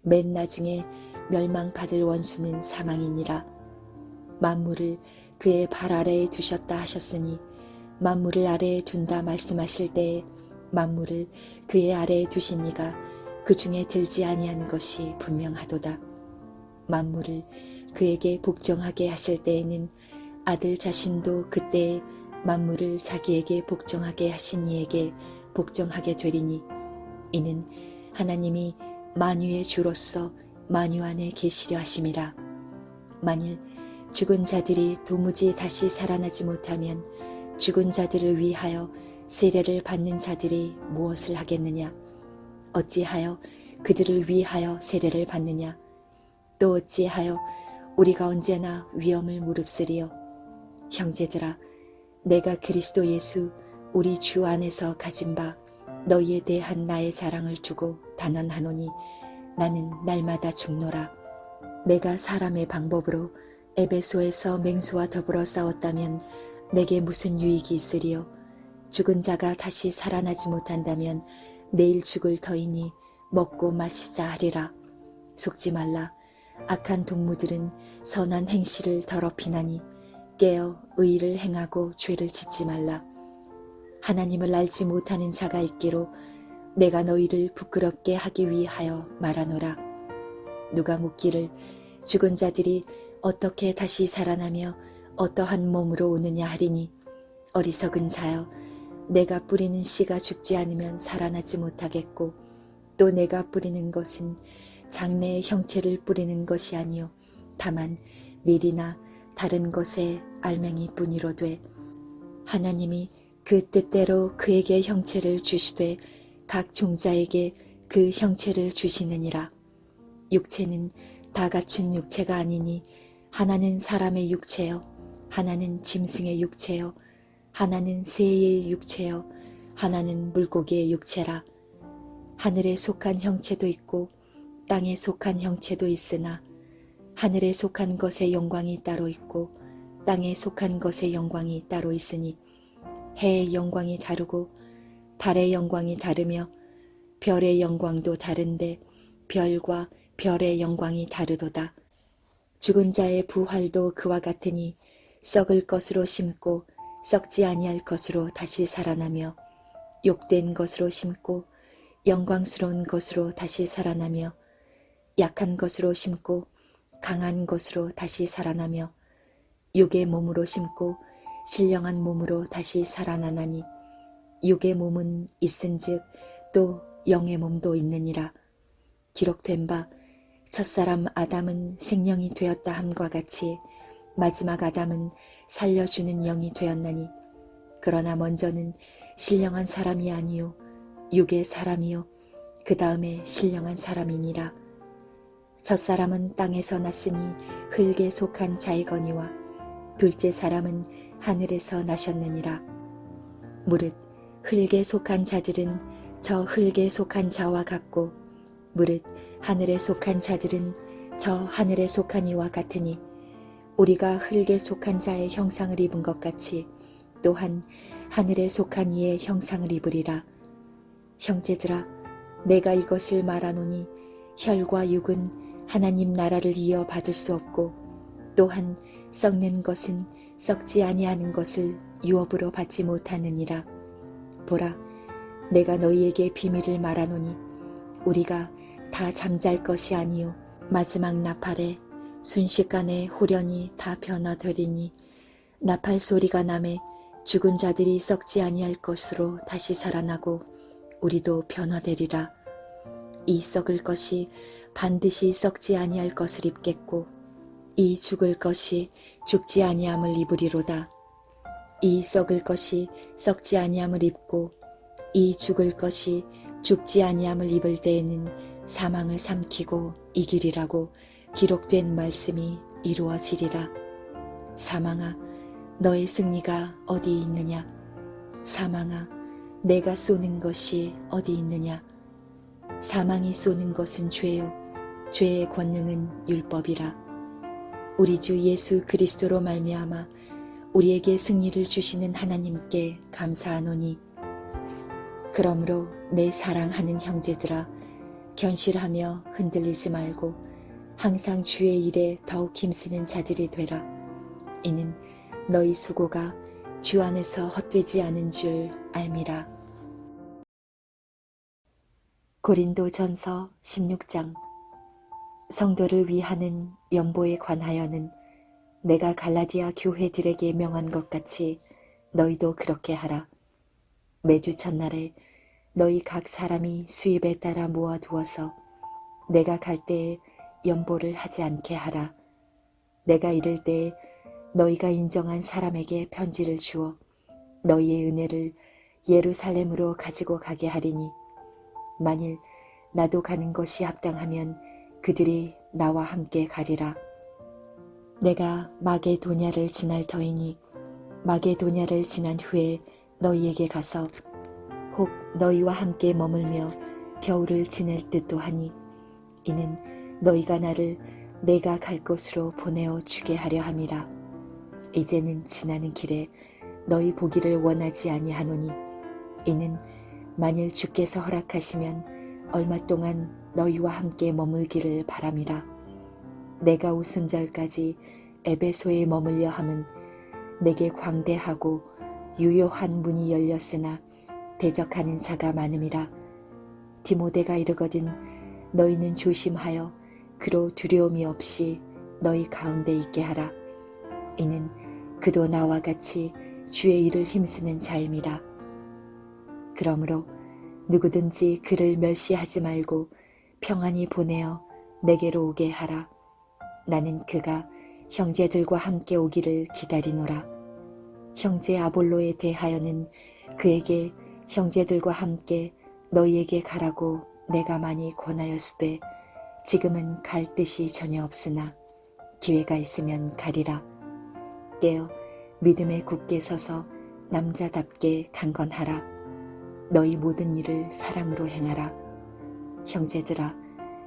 맨 나중에 멸망받을 원수는 사망이니라. 만물을 그의 발 아래에 두셨다 하셨으니 만물을 아래에 둔다 말씀하실 때에 만물을 그의 아래에 두신 이가 그 중에 들지 아니한 것이 분명하도다. 만물을 그에게 복종하게 하실 때에는 아들 자신도 그때에 만물을 자기에게 복종하게 하신 이에게 복종하게 되리니 이는 하나님이 만유의 주로서 만유 안에 계시려 하심이라. 만일 죽은 자들이 도무지 다시 살아나지 못하면 죽은 자들을 위하여 세례를 받는 자들이 무엇을 하겠느냐? 어찌하여 그들을 위하여 세례를 받느냐? 또 어찌하여 우리가 언제나 위험을 무릅쓰리요? 형제들아, 내가 그리스도 예수 우리 주 안에서 가진 바 너희에 대한 나의 자랑을 두고 단언하노니 나는 날마다 죽노라. 내가 사람의 방법으로 에베소에서 맹수와 더불어 싸웠다면 내게 무슨 유익이 있으리요? 죽은 자가 다시 살아나지 못한다면 내일 죽을 터이니 먹고 마시자 하리라. 속지 말라. 악한 동무들은 선한 행실을 더럽히나니 깨어 의를 행하고 죄를 짓지 말라. 하나님을 알지 못하는 자가 있기로 내가 너희를 부끄럽게 하기 위하여 말하노라. 누가 묻기를 죽은 자들이 어떻게 다시 살아나며 어떠한 몸으로 오느냐 하리니 어리석은 자여, 내가 뿌리는 씨가 죽지 않으면 살아나지 못하겠고 또 내가 뿌리는 것은 장래의 형체를 뿌리는 것이 아니요 다만 밀이나 다른 것의 알맹이뿐이로되 하나님이 그 뜻대로 그에게 형체를 주시되 각 종자에게 그 형체를 주시느니라. 육체는 다 갖춘 육체가 아니니 하나는 사람의 육체요, 하나는 짐승의 육체요, 하나는 새의 육체요, 하나는 물고기의 육체라. 하늘에 속한 형체도 있고 땅에 속한 형체도 있으나 하늘에 속한 것의 영광이 따로 있고 땅에 속한 것의 영광이 따로 있으니 해의 영광이 다르고 달의 영광이 다르며 별의 영광도 다른데 별과 별의 영광이 다르도다. 죽은 자의 부활도 그와 같으니 썩을 것으로 심고 썩지 아니할 것으로 다시 살아나며 욕된 것으로 심고 영광스러운 것으로 다시 살아나며 약한 것으로 심고 강한 것으로 다시 살아나며 육의 몸으로 심고 신령한 몸으로 다시 살아나나니 육의 몸은 있은즉 또 영의 몸도 있느니라. 기록된 바 첫사람 아담은 생명이 되었다 함과 같이 마지막 아담은 살려주는 영이 되었나니 그러나 먼저는 신령한 사람이 아니요 육의 사람이요 그 다음에 신령한 사람이니라. 첫사람은 땅에서 났으니 흙에 속한 자이거니와 둘째 사람은 하늘에서 나셨느니라. 무릇 흙에 속한 자들은 저 흙에 속한 자와 같고 무릇 하늘에 속한 자들은 저 하늘에 속한 이와 같으니 우리가 흙에 속한 자의 형상을 입은 것 같이 또한 하늘에 속한 이의 형상을 입으리라. 형제들아, 내가 이것을 말하노니 혈과 육은 하나님 나라를 이어받을 수 없고 또한 썩는 것은 썩지 아니하는 것을 유업으로 받지 못하느니라. 보라, 내가 너희에게 비밀을 말하노니 우리가 다 잠잘 것이 아니요 마지막 나팔에 순식간에 홀연히 다 변화되리니 나팔 소리가 나매 죽은 자들이 썩지 아니할 것으로 다시 살아나고 우리도 변화되리라. 이 썩을 것이 반드시 썩지 아니할 것을 입겠고 이 죽을 것이 죽지 아니함을 입으리로다. 이 썩을 것이 썩지 아니함을 입고 이 죽을 것이 죽지 아니함을 입을 때에는 사망을 삼키고 이기리라고 기록된 말씀이 이루어지리라. 사망아, 너의 승리가 어디 있느냐? 사망아, 내가 쏘는 것이 어디 있느냐? 사망이 쏘는 것은 죄요, 죄의 권능은 율법이라. 우리 주 예수 그리스도로 말미암아 우리에게 승리를 주시는 하나님께 감사하노니 그러므로 내 사랑하는 형제들아, 견실하며 흔들리지 말고 항상 주의 일에 더욱 힘쓰는 자들이 되라. 이는 너희 수고가 주 안에서 헛되지 않은 줄 알미라. 고린도전서 16장. 성도를 위하는 연보에 관하여는 내가 갈라디아 교회들에게 명한 것 같이 너희도 그렇게 하라. 매주 첫날에 너희 각 사람이 수입에 따라 모아두어서 내가 갈 때에 연보를 하지 않게 하라. 내가 이를 때에 너희가 인정한 사람에게 편지를 주어 너희의 은혜를 예루살렘으로 가지고 가게 하리니 만일 나도 가는 것이 합당하면 그들이 나와 함께 가리라. 내가 마게도냐를 지날 터이니 마게도냐를 지난 후에 너희에게 가서 혹 너희와 함께 머물며 겨울을 지낼 듯도 하니 이는 너희가 나를 내가 갈 곳으로 보내어 주게 하려 함이라. 이제는 지나는 길에 너희 보기를 원하지 아니하노니 이는 만일 주께서 허락하시면 얼마 동안 너희와 함께 머물기를 바람이라. 내가 오순절까지 에베소에 머물려 함은 내게 광대하고 유효한 문이 열렸으나 대적하는 자가 많음이라. 디모데가 이르거든 너희는 조심하여 그로 두려움이 없이 너희 가운데 있게 하라. 이는 그도 나와 같이 주의 일을 힘쓰는 자임이라. 그러므로 누구든지 그를 멸시하지 말고 평안히 보내어 내게로 오게 하라. 나는 그가 형제들과 함께 오기를 기다리노라. 형제 아볼로에 대하여는 그에게 형제들과 함께 너희에게 가라고 내가 많이 권하였으되 지금은 갈 뜻이 전혀 없으나 기회가 있으면 가리라. 깨어 믿음에 굳게 서서 남자답게 강건하라. 너희 모든 일을 사랑으로 행하라. 형제들아,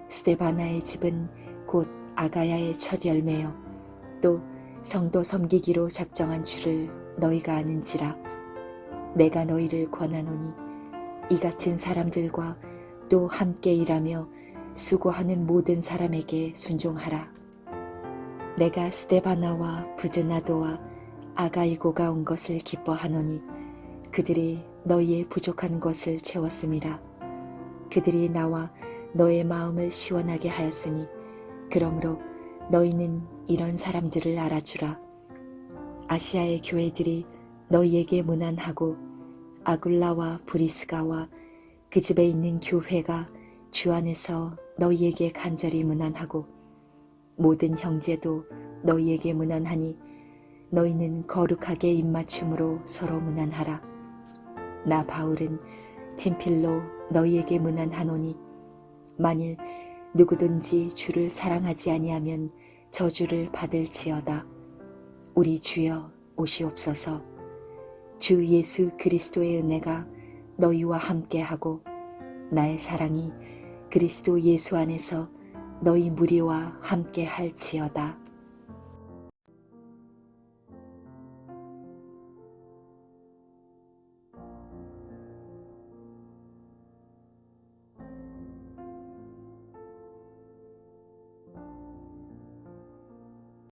스데바나의 집은 곧 아가야의 첫 열매요 또 성도 섬기기로 작정한 줄을 너희가 아는지라. 내가 너희를 권하노니 이 같은 사람들과 또 함께 일하며 수고하는 모든 사람에게 순종하라. 내가 스데바나와 부드나도와 아가이고가 온 것을 기뻐하노니 그들이 너희의 부족한 것을 채웠음이라. 그들이 나와 너의 마음을 시원하게 하였으니 그러므로 너희는 이런 사람들을 알아주라. 아시아의 교회들이 너희에게 문안하고 아굴라와 브리스가와 그 집에 있는 교회가 주 안에서 너희에게 간절히 문안하고 모든 형제도 너희에게 문안하니 너희는 거룩하게 입맞춤으로 서로 문안하라. 나 바울은 친필로 너희에게 문안하노니 만일 누구든지 주를 사랑하지 아니하면 저주를 받을지어다. 우리 주여 오시옵소서. 주 예수 그리스도의 은혜가 너희와 함께하고 나의 사랑이 그리스도 예수 안에서 너희 무리와 함께할지어다.